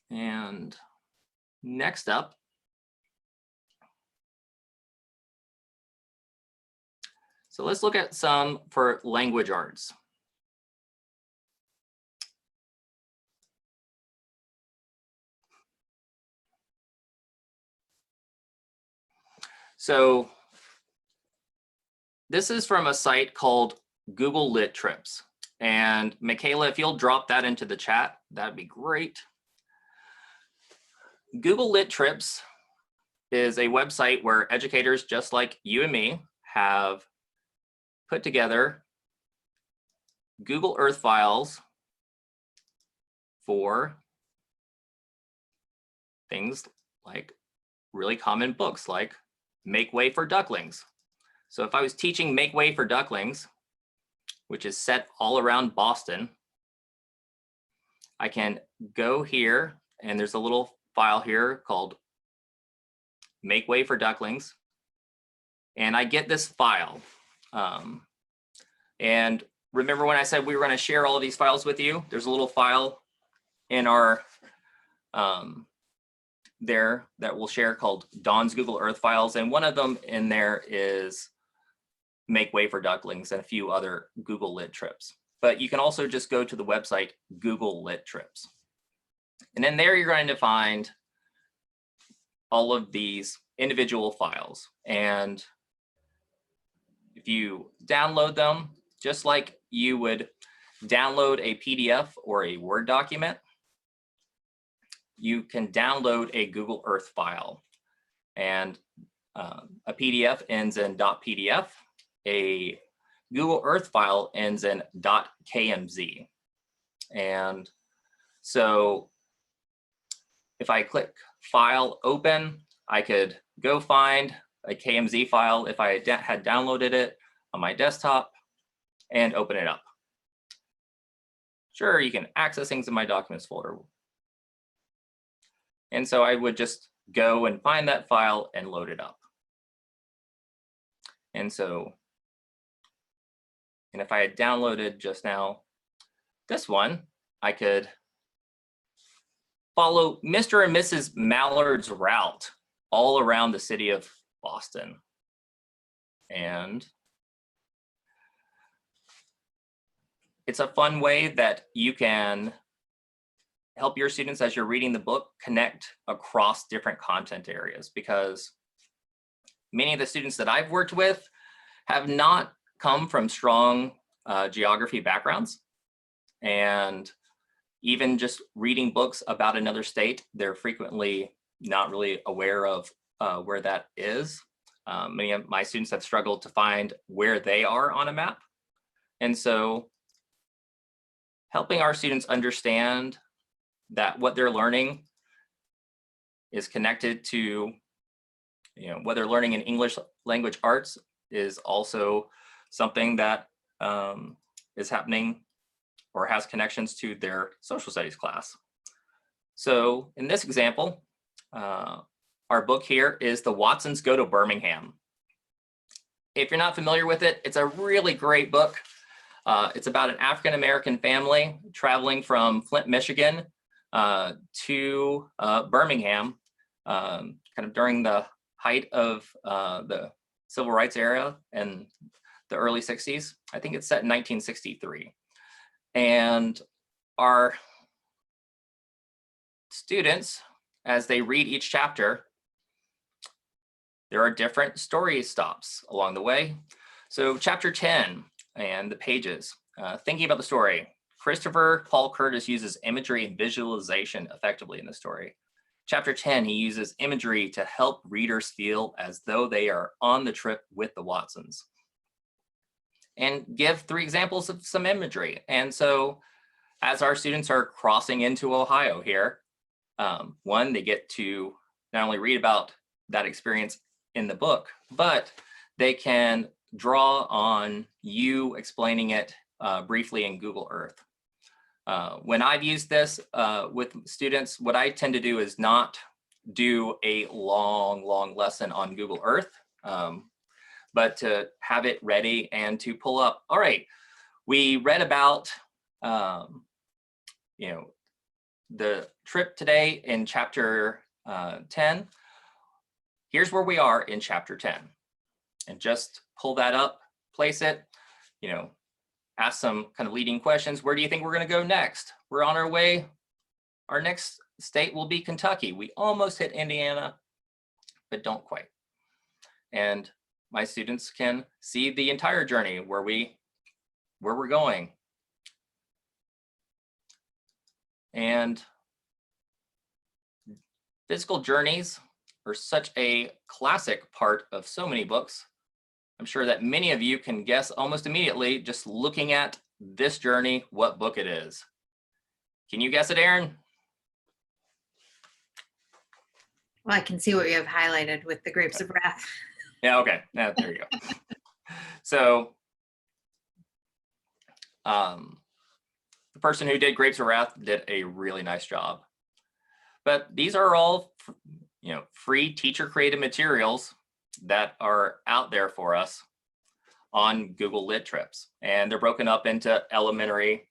And next up, so let's look at some for language arts. So this is from a site called Google Lit Trips. And Michaela, if you'll drop that into the chat, that'd be great. Google Lit Trips is a website where educators just like you and me have put together Google Earth files for things like really common books like Make Way for Ducklings. So if I was teaching Make Way for Ducklings, which is set all around Boston, I can go here and there's a little file here called Make Way for Ducklings. And I get this file. And remember when I said we were going to share all of these files with you? There's a little file in our there that we'll share called Dawn's Google Earth Files. And one of them in there is Make Way for Ducklings and a few other Google Lit Trips. But you can also just go to the website Google Lit Trips. And then there you're going to find all of these individual files. And if you download them, just like you would download a PDF or a Word document, you can download a Google Earth file. And a PDF ends in .pdf. A Google Earth file ends in .kmz. And so if I click File, Open, I could go find a KMZ file if I had downloaded it on my desktop and open it up. Sure, you can access things in my documents folder. And so I would just go and find that file and load it up. And so, and if I had downloaded just now this one, I could follow Mr. and Mrs. Mallard's route all around the city of Boston. And it's a fun way that you can help your students as you're reading the book connect across different content areas, because many of the students that I've worked with have not come from strong geography backgrounds. And even just reading books about another state, they're frequently not really aware of where that is. Many of my students have struggled to find where they are on a map. And so helping our students understand that what they're learning is connected to, what they're learning in English language arts is also something that is happening or has connections to their social studies class. So in this example, our book here is The Watsons Go to Birmingham. If you're not familiar with it, it's a really great book. It's about an African-American family traveling from Flint, Michigan to Birmingham, kind of during the height of the civil rights era in the early 60s. I think it's set in 1963. And our students, as they read each chapter, there are different story stops along the way. So chapter 10 and the pages, thinking about the story. Christopher Paul Curtis uses imagery and visualization effectively in the story. Chapter 10, he uses imagery to help readers feel as though they are on the trip with the Watsons. And give 3 examples of some imagery. And so as our students are crossing into Ohio here, one, they get to not only read about that experience in the book, but they can draw on you explaining it briefly in Google Earth. When I've used this with students, what I tend to do is not do a long lesson on Google Earth, but to have it ready and to pull up, all right, we read about, the trip today in chapter 10. Here's where we are in chapter 10. And just pull that up, place it, ask some kind of leading questions. Where do you think we're going to go next? We're on our way. Our next state will be Kentucky. We almost hit Indiana, but don't quite. And my students can see the entire journey where we're going. And physical journeys are such a classic part of so many books. I'm sure that many of you can guess almost immediately, just looking at this journey, what book it is. Can you guess it, Aaron? Well, I can see what you have highlighted with the Grapes of Wrath. Yeah, okay, there you go. So the person who did Grapes of Wrath did a really nice job. But these are all, free teacher created materials that are out there for us on Google Lit Trips. And they're broken up into elementary,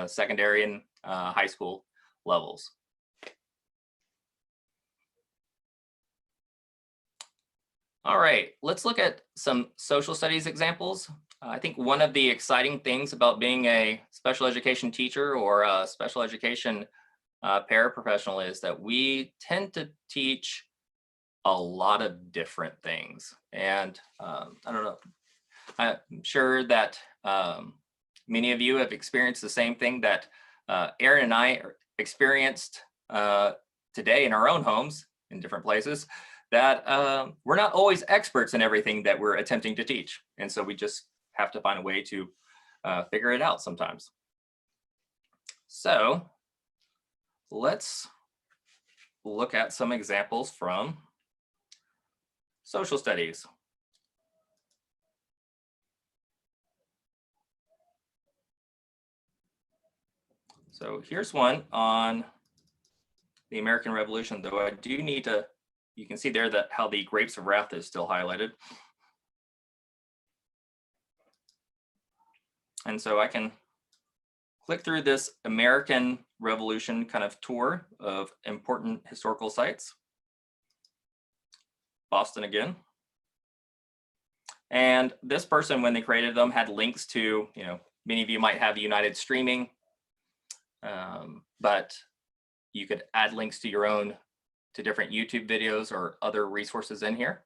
secondary, and high school levels. All right, let's look at some social studies examples. I think one of the exciting things about being a special education teacher or a special education paraprofessional is that we tend to teach a lot of different things. And I don't know, I'm sure that many of you have experienced the same thing that Aaron and I experienced today in our own homes in different places, that we're not always experts in everything that we're attempting to teach. And so we just have to find a way to figure it out sometimes. So let's look at some examples from social studies. So here's one on the American Revolution, though I do need to, you can see there that how the grapes of wrath is still highlighted. And so I can click through this American Revolution kind of tour of important historical sites. Boston again. And this person, when they created them, had links to, you know, many of you might have United Streaming, but you could add links to your own, to different YouTube videos or other resources in here.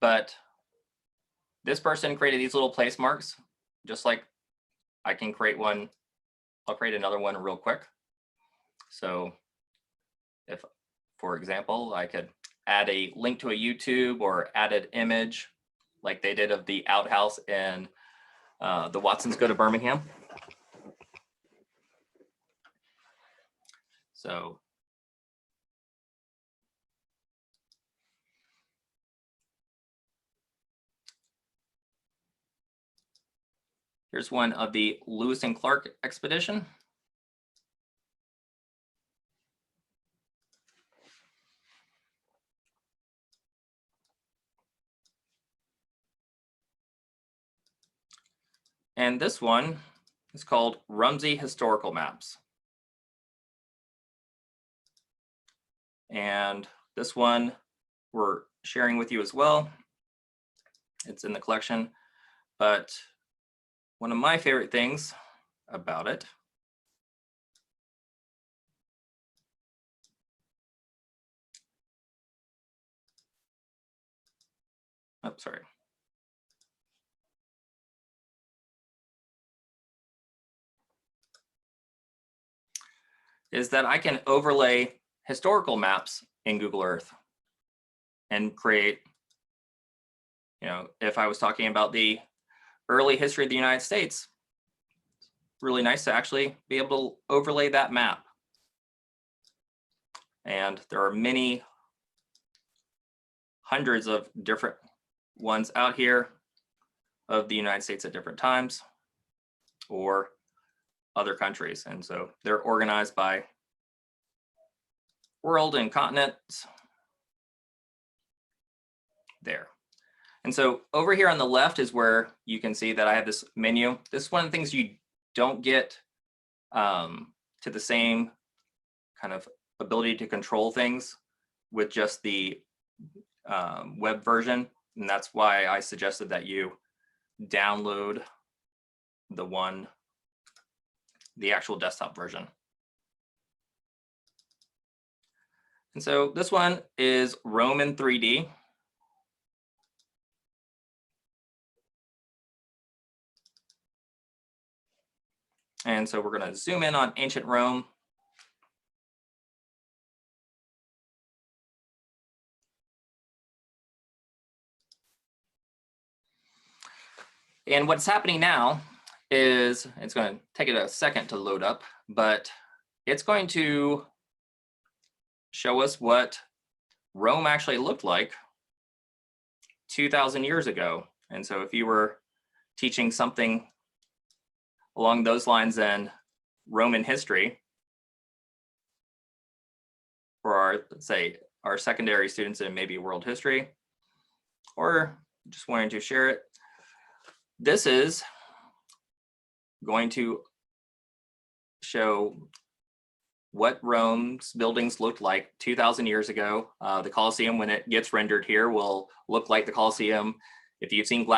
But this person created these little place marks, just like I can create one. I'll create another one real quick. So if, for example, I could add a link to a YouTube or add an image like they did of the outhouse in the Watsons Go to Birmingham. So here's one of the Lewis and Clark expedition. And this one is called Rumsey Historical Maps. And this one we're sharing with you as well. It's in the collection, but one of my favorite things about it is that I can overlay historical maps in Google Earth and create, you know, if I was talking about the early history of the United States, really nice to actually be able to overlay that map. And there are many hundreds of different ones out here of the United States at different times or other countries. And so they're organized by world and continents there. And so over here on the left is where you can see that I have this menu. This is one of the things you don't get to the same kind of ability to control things with just the web version. And that's why I suggested that you download the actual desktop version. And so this one is Rome in 3D. And so we're going to zoom in on ancient Rome. And what's happening now is, it's going to take it a second to load up, but it's going to show us what Rome actually looked like 2,000 years ago. And so if you were teaching something along those lines in Roman history for our, let's say, our secondary students in maybe world history, or just wanting to share it, this is going to show what Rome's buildings looked like 2,000 years ago. The Colosseum, when it gets rendered here, will look like the Colosseum. If you've seen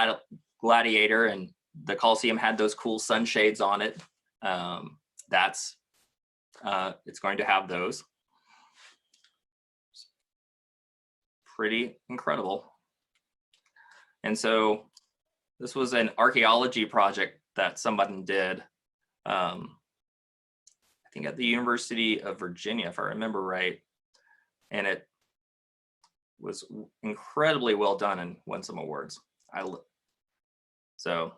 Gladiator and the Colosseum had those cool sunshades on it, it's going to have those. Pretty incredible. And so this was an archaeology project that somebody did, I think at the University of Virginia, if I remember right. And it was incredibly well done and won some awards. So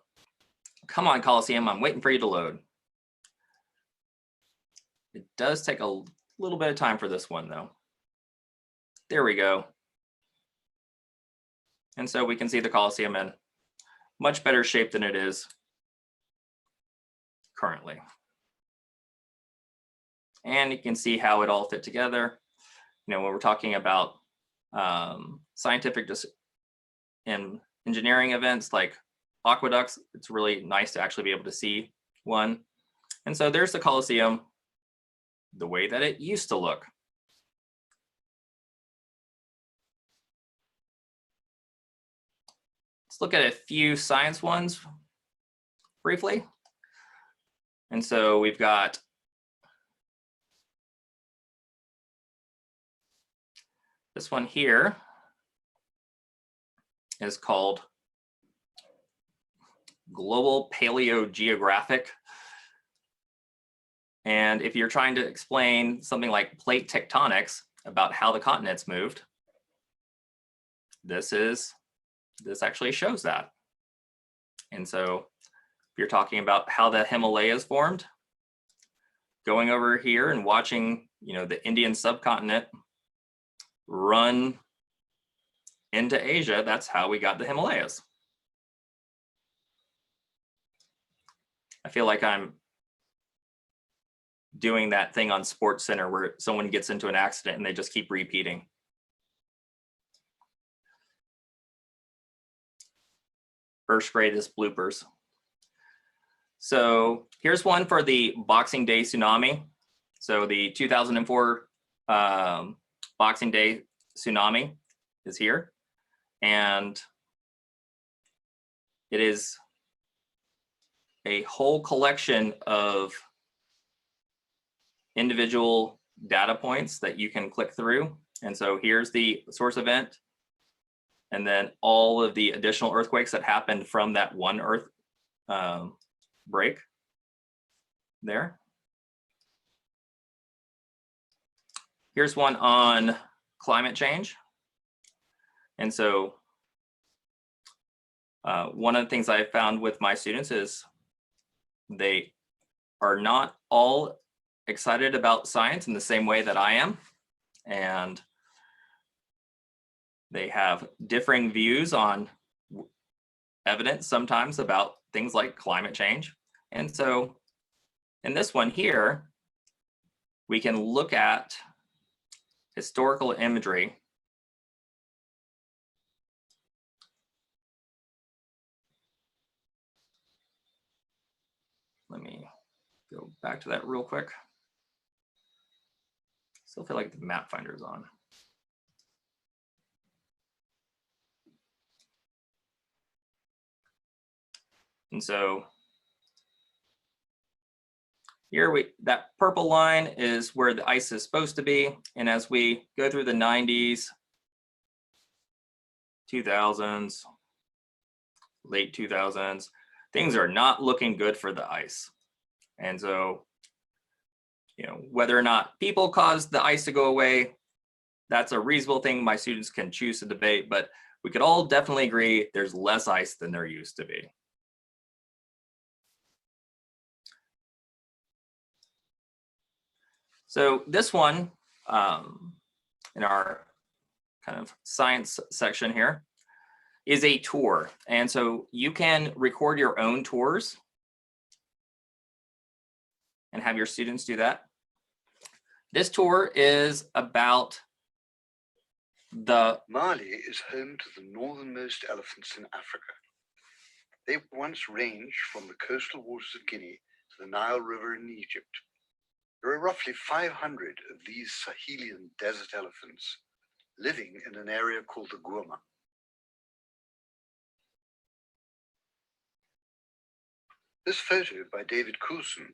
Come on, Coliseum, I'm waiting for you to load. It does take a little bit of time for this one though. There we go. And so we can see the Coliseum in much better shape than it is currently. And you can see how it all fit together. You know, when we're talking about scientific and engineering events like aqueducts, it's really nice to actually be able to see one. And so there's the Coliseum, the way that it used to look. Let's look at a few science ones briefly. And so we've got this one here is called Global Paleogeographic. And if you're trying to explain something like plate tectonics about how the continents moved, this actually shows that. And so if you're talking about how the Himalayas formed, going over here and watching, you know, the Indian subcontinent run into Asia, that's how we got the Himalayas. I feel like I'm doing that thing on Sports Center where someone gets into an accident and they just keep repeating. Earth's greatest bloopers. So here's one for the Boxing Day tsunami. So the 2004 Boxing Day tsunami is here. And it is a whole collection of individual data points that you can click through. And so here's the source event, and then all of the additional earthquakes that happened from that one earth break there. Here's one on climate change. And so one of the things I found with my students is they are not all excited about science in the same way that I am. And they have differing views on evidence sometimes about things like climate change. And so in this one here, we can look at historical imagery. Let me go back to that real quick. Still feel like the map finder is on. And so here that purple line is where the ice is supposed to be. And as we go through the 90s, 2000s, late 2000s, things are not looking good for the ice. And so, you know, whether or not people caused the ice to go away, that's a reasonable thing my students can choose to debate, but we could all definitely agree there's less ice than there used to be. So this one, in our kind of science section here, is a tour. And so you can record your own tours and have your students do that. This tour is about Mali is home to the northernmost elephants in Africa. They once ranged from the coastal waters of Guinea to the Nile River in Egypt. There are roughly 500 of these Sahelian desert elephants living in an area called the Gourma. This photo by David Coulson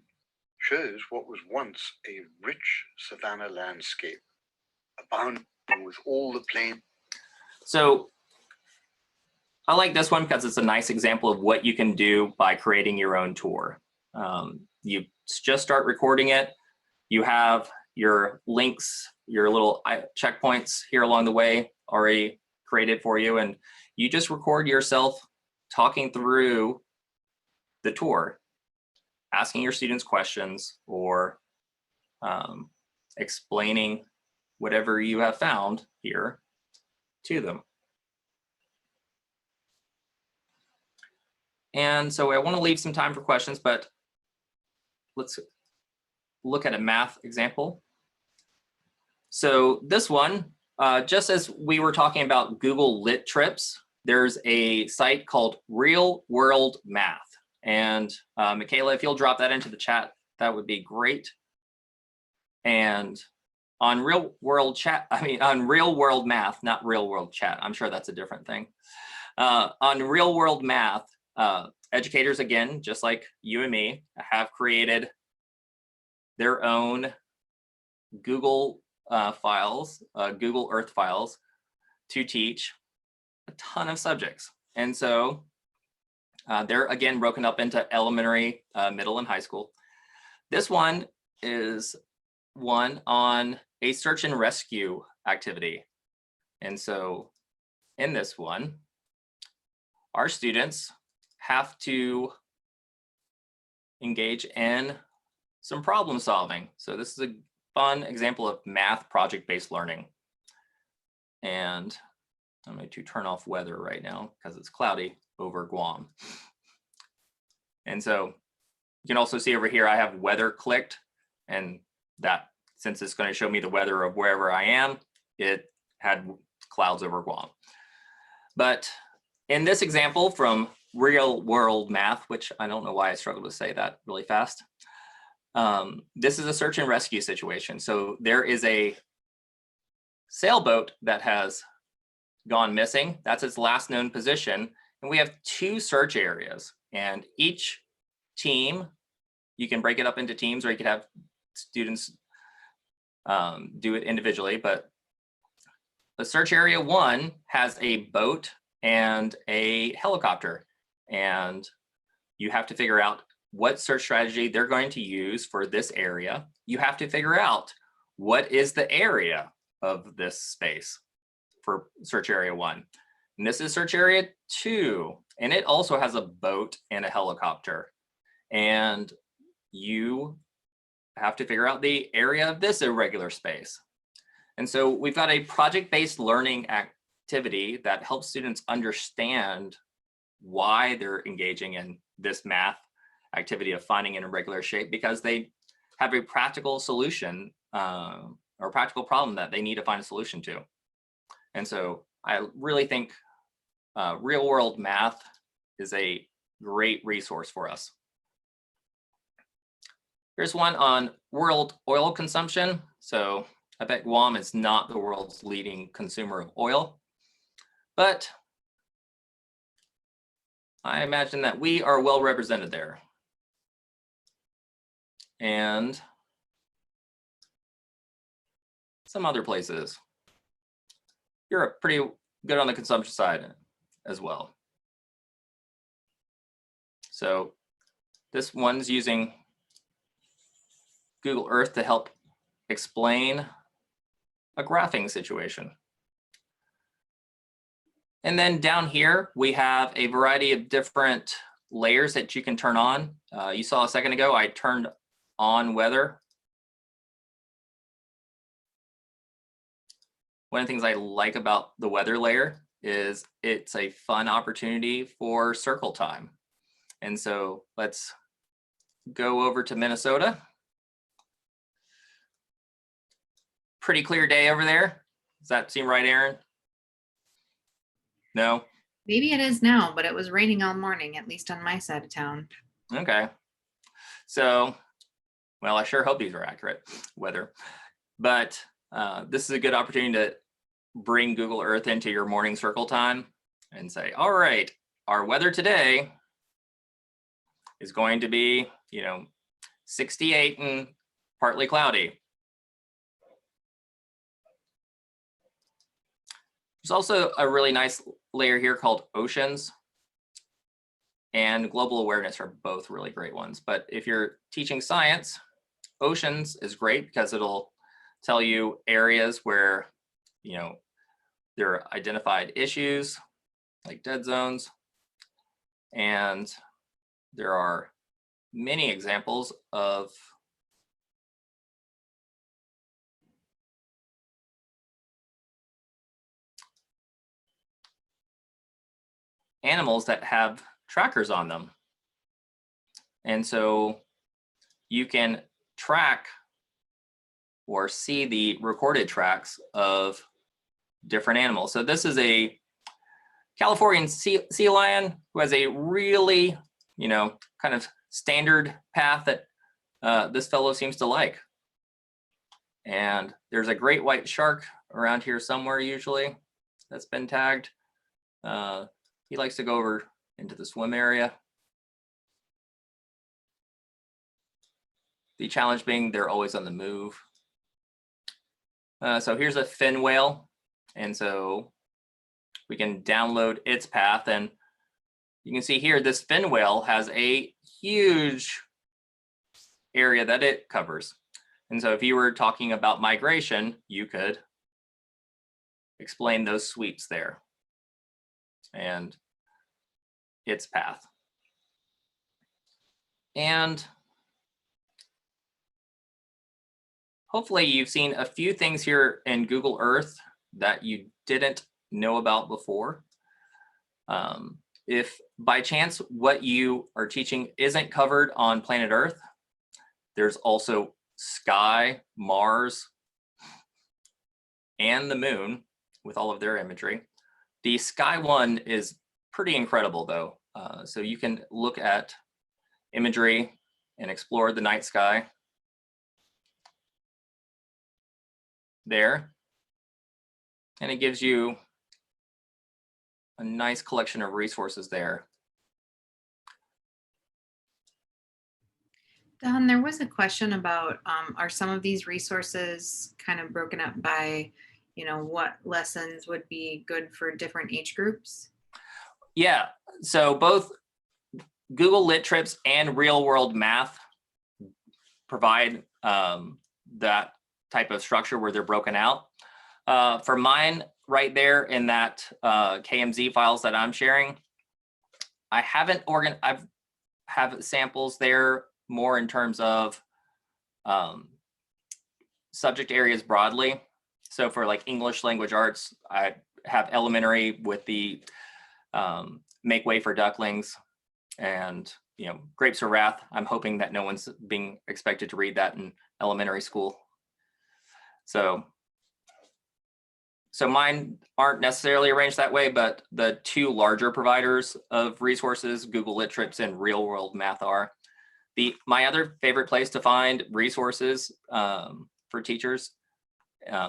shows what was once a rich savanna landscape, abounding with all the plain. So I like this one because it's a nice example of what you can do by creating your own tour. You just start recording it. You have your links, your little checkpoints here along the way already created for you, and you just record yourself talking through the tour, asking your students questions or explaining whatever you have found here to them. And so I want to leave some time for questions, but let's look at a math example. So this one, just as we were talking about Google Lit trips, there's a site called Real World Math. And Michaela, if you'll drop that into the chat, that would be great. And on Real World Math, not Real World Chat, I'm sure that's a different thing. On Real World Math, educators, again, just like you and me, have created their own Google files, Google Earth files, to teach a ton of subjects. And so they're, again, broken up into elementary, middle, and high school. This one is one on a search and rescue activity. And so in this one, our students have to engage in some problem solving. So this is a fun example of math project-based learning. And I'm going to turn off weather right now because it's cloudy over Guam. And so you can also see over here, I have weather clicked, and that, since it's going to show me the weather of wherever I am, it had clouds over Guam. But in this example from Real World Math, which I don't know why I struggle to say that really fast, this is a search and rescue situation. So there is a sailboat that has gone missing. That's its last known position. And we have 2 search areas. And each team, you can break it up into teams, or you could have students do it individually. But the search area 1 has a boat and a helicopter. And you have to figure out what search strategy they're going to use for this area. You have to figure out what is the area of this space for search area 1. And this is search area 2, and it also has a boat and a helicopter. And you have to figure out the area of this irregular space. And so we've got a project-based learning activity that helps students understand why they're engaging in this math activity of finding an irregular shape, because they have a practical solution or practical problem that they need to find a solution to. And so I really think Real World Math is a great resource for us. Here's one on world oil consumption. So I bet Guam is not the world's leading consumer of oil, but I imagine that we are well represented there. And some other places. Europe, pretty good on the consumption side as well. So this one's using Google Earth to help explain a graphing situation. And then down here, we have a variety of different layers that you can turn on. You saw a second ago, I turned on weather. One of the things I like about the weather layer is it's a fun opportunity for circle time. And so let's go over to Minnesota. Pretty clear day over there. Does that seem right, Aaron? No? Maybe it is now, but it was raining all morning, at least on my side of town. Okay. So, well, I sure hope these are accurate weather. But this is a good opportunity to bring Google Earth into your morning circle time and say, all right, our weather today is going to be, 68 and partly cloudy. There's also a really nice layer here called oceans, and global awareness are both really great ones. But if you're teaching science, oceans is great because it'll tell you areas where, there are identified issues like dead zones. And there are many examples of animals that have trackers on them. And so you can track or see the recorded tracks of different animals. So this is a Californian sea lion who has a really, kind of standard path that this fellow seems to like. And there's a great white shark around here somewhere usually that's been tagged. He likes to go over into the swim area. The challenge being they're always on the move. So here's a fin whale. And so we can download its path, and you can see here, this fin whale has a huge area that it covers. And so if you were talking about migration, you could explain those sweeps there and its path. And hopefully you've seen a few things here in Google Earth that you didn't know about before. If by chance what you are teaching isn't covered on planet Earth, there's also Sky, Mars, and the Moon with all of their imagery. The Sky one is pretty incredible though. So you can look at imagery and explore the night sky there. And it gives you a nice collection of resources there. Don, there was a question about, are some of these resources kind of broken up by, what lessons would be good for different age groups? Yeah, so both Google Lit Trips and Real World Math provide that type of structure where they're broken out. For mine, right there in that KMZ files that I'm sharing, I have samples there more in terms of subject areas broadly. So for like English language arts, I have elementary with the Make Way for Ducklings and Grapes of Wrath. I'm hoping that no one's being expected to read that in elementary school. So mine aren't necessarily arranged that way, but the two larger providers of resources, Google Lit Trips and Real World Math are. My other favorite place to find resources for teachers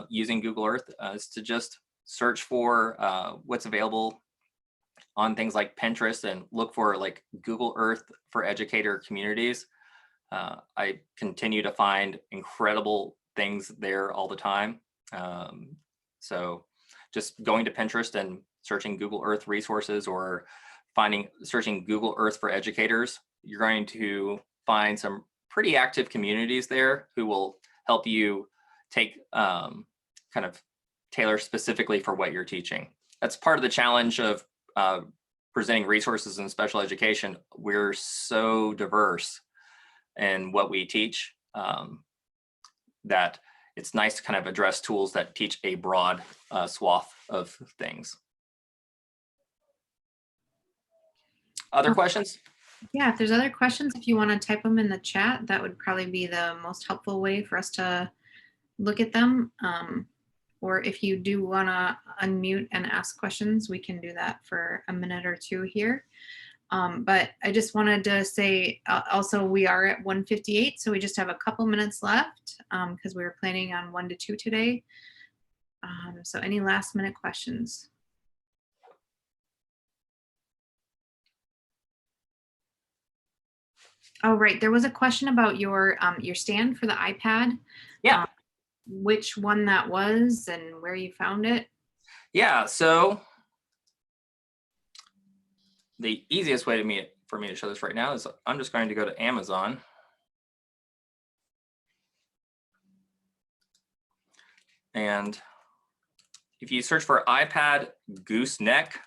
using Google Earth is to just search for what's available on things like Pinterest and look for like Google Earth for educator communities. I continue to find incredible things there all the time. So just going to Pinterest and searching Google Earth resources or searching Google Earth for educators, you're going to find some pretty active communities there who will help you take kind of tailor specifically for what you're teaching. That's part of the challenge of presenting resources in special education. We're so diverse in what we teach that it's nice to kind of address tools that teach a broad swath of things. Other questions? Yeah, if there's other questions, if you want to type them in the chat, that would probably be the most helpful way for us to look at them. Or if you do want to unmute and ask questions, we can do that for a minute or two here. But I just wanted to say also we are at 1:58, so we just have a couple minutes left because we were planning on 1 to 2 today. So any last minute questions? Oh, right. There was a question about your stand for the iPad. Yeah. Which one that was and where you found it? Yeah. So the easiest way for me to show this right now is I'm just going to go to Amazon. And if you search for iPad gooseneck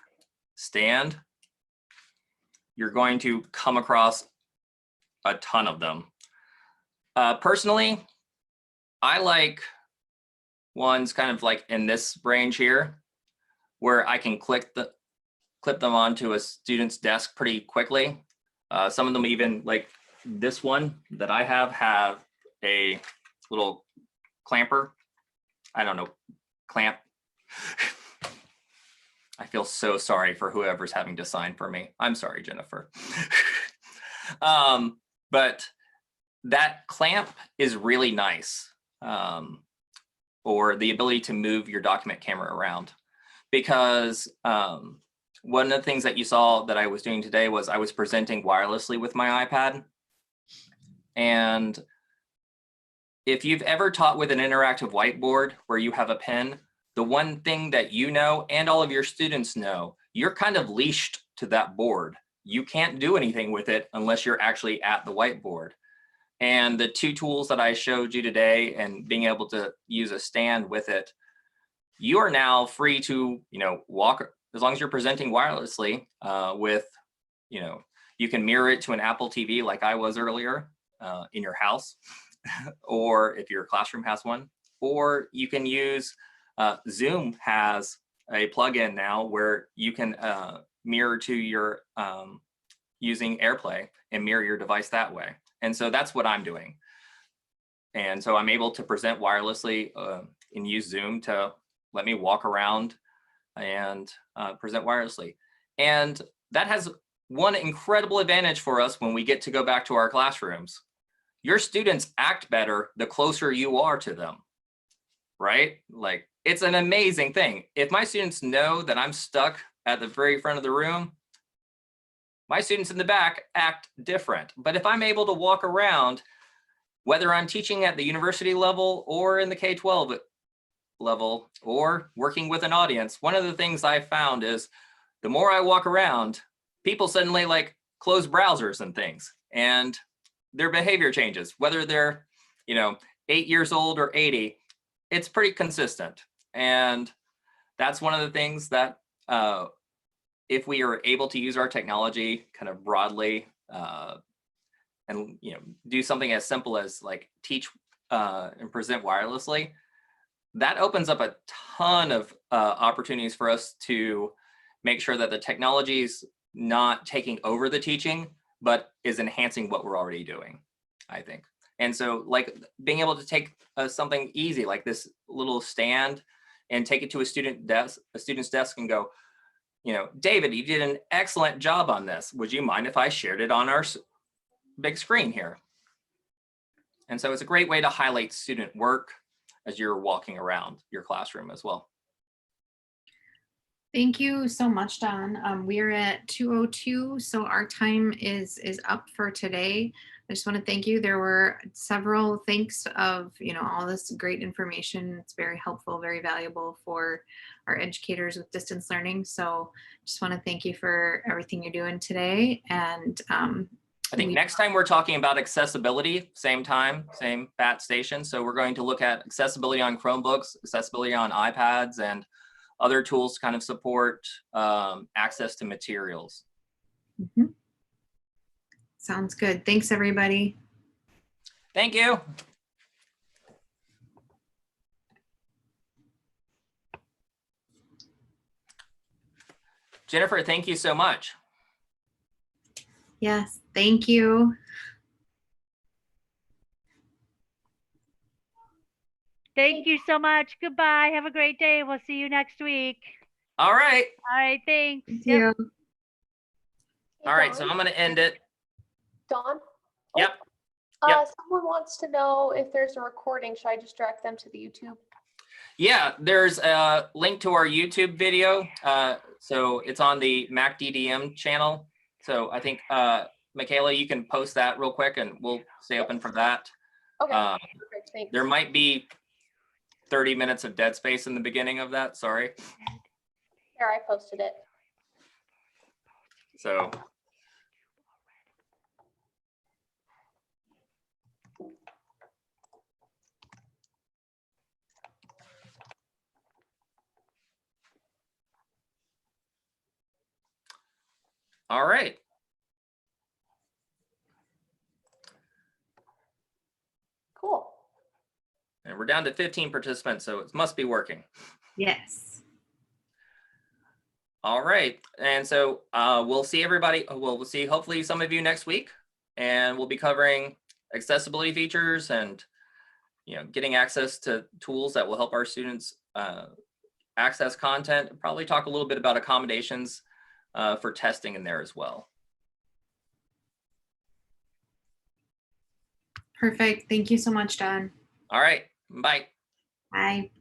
stand, you're going to come across a ton of them. Personally, I like ones kind of like in this range here, where I can clip them onto a student's desk pretty quickly. Some of them even like this one that I have a little clamper. I don't know, clamp. I feel so sorry for whoever's having to sign for me. I'm sorry, Jennifer. But that clamp is really nice, or the ability to move your document camera around, because one of the things that you saw that I was doing today was I was presenting wirelessly with my iPad. And if you've ever taught with an interactive whiteboard where you have a pen, the one thing that you know and all of your students know, you're kind of leashed to that board. You can't do anything with it unless you're actually at the whiteboard. And the two tools that I showed you today and being able to use a stand with it, you are now free to, walk, as long as you're presenting wirelessly with, you can mirror it to an Apple TV like I was earlier in your house, or if your classroom has one, or you can use, Zoom has a plugin now where you can mirror to your, using AirPlay and mirror your device that way. And so that's what I'm doing. And so I'm able to present wirelessly and use Zoom to let me walk around and present wirelessly. And that has one incredible advantage for us when we get to go back to our classrooms. Your students act better the closer you are to them, right? Like, it's an amazing thing. If my students know that I'm stuck at the very front of the room, my students in the back act different. But if I'm able to walk around, whether I'm teaching at the university level or in the K-12 level or working with an audience, one of the things I found is the more I walk around, people suddenly like close browsers and things, and their behavior changes, whether they're, 8 years old or 80, it's pretty consistent. And that's one of the things that if we are able to use our technology kind of broadly and do something as simple as like teach and present wirelessly, that opens up a ton of opportunities for us to make sure that the technology is not taking over the teaching, but is enhancing what we're already doing, I think. And so like being able to take something easy like this little stand and take it to a student's desk and go, David, you did an excellent job on this. Would you mind if I shared it on our big screen here? And so it's a great way to highlight student work as you're walking around your classroom as well. Thank you so much, Don. We're at 2:02, so our time is up for today. I just want to thank you. There were several thanks of all this great information. It's very helpful, very valuable for our educators with distance learning. So just want to thank you for everything you're doing today. And I think next time we're talking about accessibility, same time, same BAT station. So we're going to look at accessibility on Chromebooks, accessibility on iPads, and other tools to kind of support access to materials. Mm-hmm. Sounds good. Thanks, everybody. Thank you. Jennifer, thank you so much. Yes, thank you. Thank you so much. Goodbye. Have a great day. We'll see you next week. All right. All right. Thanks. Thank you. All right. So I'm going to end it. Dawn? Yep. Someone wants to know if there's a recording. Should I just direct them to the YouTube? Yeah, there's a link to our YouTube video. So it's on the Mac DDM channel. So I think, Michaela, you can post that real quick and we'll stay open for that. Okay, perfect, thanks. There might be 30 minutes of dead space in the beginning of that, sorry. There, I posted it. So. All right. down to 15 participants, so it must be working. Yes. All right. And so we'll see everybody. We'll see hopefully some of you next week, and we'll be covering accessibility features and getting access to tools that will help our students access content. Probably talk a little bit about accommodations for testing in there as well. Perfect. Thank you so much, Don. All right. Bye. Bye.